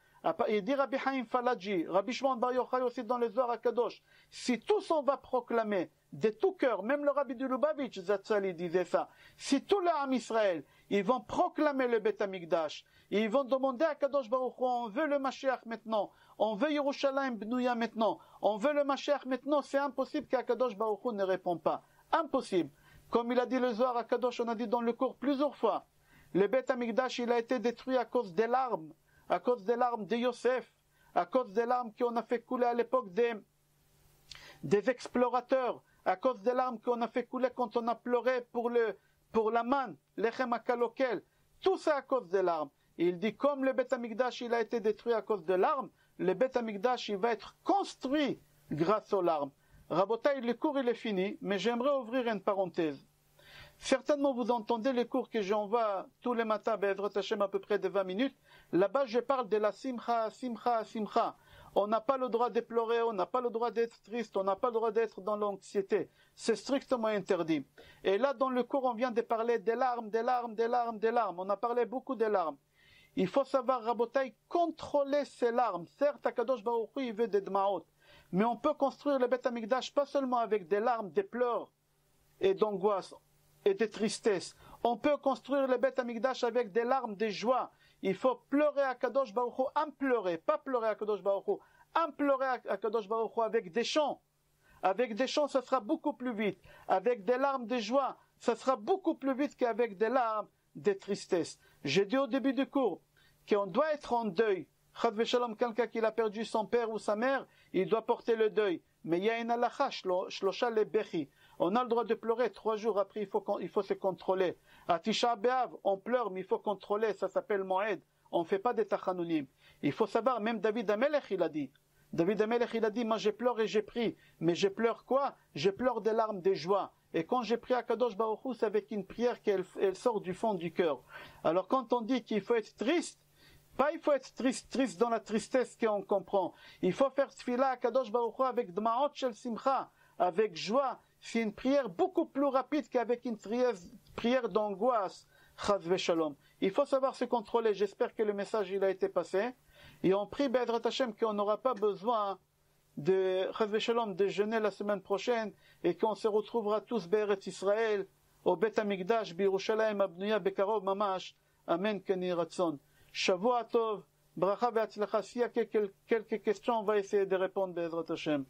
A: Il dit Rabbi Haim Falaji, Rabbi Shimon Bar Yochai aussi dans les Zohar HaKadosh, si tous on va proclamer de tout cœur, même le Rabbi de Lubavitch, Zatzali disait ça, si tout l'âme Israël, ils vont proclamer le Beth Amikdash, ils vont demander à Kadosh Baruch Hu, on veut le Mashiach maintenant, on veut Yerushalayim Bnouya maintenant, on veut le Mashiach maintenant, c'est impossible qu'Akadosh Baruch Hu ne répond pas. Impossible. Comme il a dit le Zohar HaKadosh, on a dit dans le cours plusieurs fois, le Beth Amikdash, il a été détruit à cause des larmes de Yosef, à cause des larmes qu'on a fait couler à l'époque des explorateurs, à cause des larmes qu'on a fait couler quand on a pleuré pour la manne, l'Echem HaKalokel, tout ça à cause des larmes. Et il dit, comme le Beth Amikdash, il a été détruit à cause des larmes, le Beth Amikdash, il va être construit grâce aux larmes. Rabotai, le cours, il est fini, mais j'aimerais ouvrir une parenthèse. Certainement, vous entendez les cours que j'envoie tous les matins, Be'ezrat Hashem, à peu près de 20 minutes. Là-bas, je parle de la simcha, simcha, simcha. On n'a pas le droit de pleurer, on n'a pas le droit d'être triste, on n'a pas le droit d'être dans l'anxiété. C'est strictement interdit. Et là, dans le cours, on vient de parler des larmes, des larmes, des larmes, des larmes. On a parlé beaucoup des larmes. Il faut savoir, Rabotai, contrôler ces larmes. Certes, Akadosh Baruch Hu, il veut des dmaot. Mais on peut construire le Beth Amikdash pas seulement avec des larmes, des pleurs et d'angoisse et de tristesse. On peut construire le Beth Amikdash avec des larmes, des joies. Il faut pleurer à Kadosh Baruch Hu, pleurer, pas pleurer à Kadosh Baruch Hu, pleurer à Kadosh Baruch Hu avec des chants. Avec des chants, ça sera beaucoup plus vite. Avec des larmes de joie, ça sera beaucoup plus vite qu'avec des larmes de tristesse. J'ai dit au début du cours qu'on doit être en deuil. Chad v'shalom, quelqu'un qui a perdu son père ou sa mère, il doit porter le deuil. Mais il y a une halakha, shlosha lebechi. On a le droit de pleurer 3 jours après, il faut se contrôler. À Tisha B'Av, on pleure, mais il faut contrôler, ça s'appelle Moed. On ne fait pas des tachanunim. Il faut savoir, même David Amelech, il a dit. David Amelech, il a dit, moi je pleure et j'ai prie. Mais je pleure quoi? Je pleure des larmes de joie. Et quand j'ai prié à Kadosh Baruch Hu, c'est avec une prière qu'elle sort du fond du cœur. Alors quand on dit qu'il faut être triste, pas il faut être triste dans la tristesse qu'on comprend. Il faut faire tfila à Kadosh Baruch Hu avec dma'ot shel simcha, avec joie. C'est une prière beaucoup plus rapide qu'avec une prière d'angoisse. Chaz v'shalom. il faut savoir se contrôler. J'espère que le message il a été passé. Et on prie Be'ezrat Hashem qu'on n'aura pas besoin de Chas v'Shalom de jeûner la semaine prochaine et qu'on se retrouvera tous Be'eretz Israël au Bet HaMikdash B'Yerushalayim Abnuya Bekarov Mamash. Amen Keni Ratzon. Shavua Tov, Bracha ve'Hatzlacha. S'il y a quelques questions, on va essayer de répondre Be'ezrat Hashem.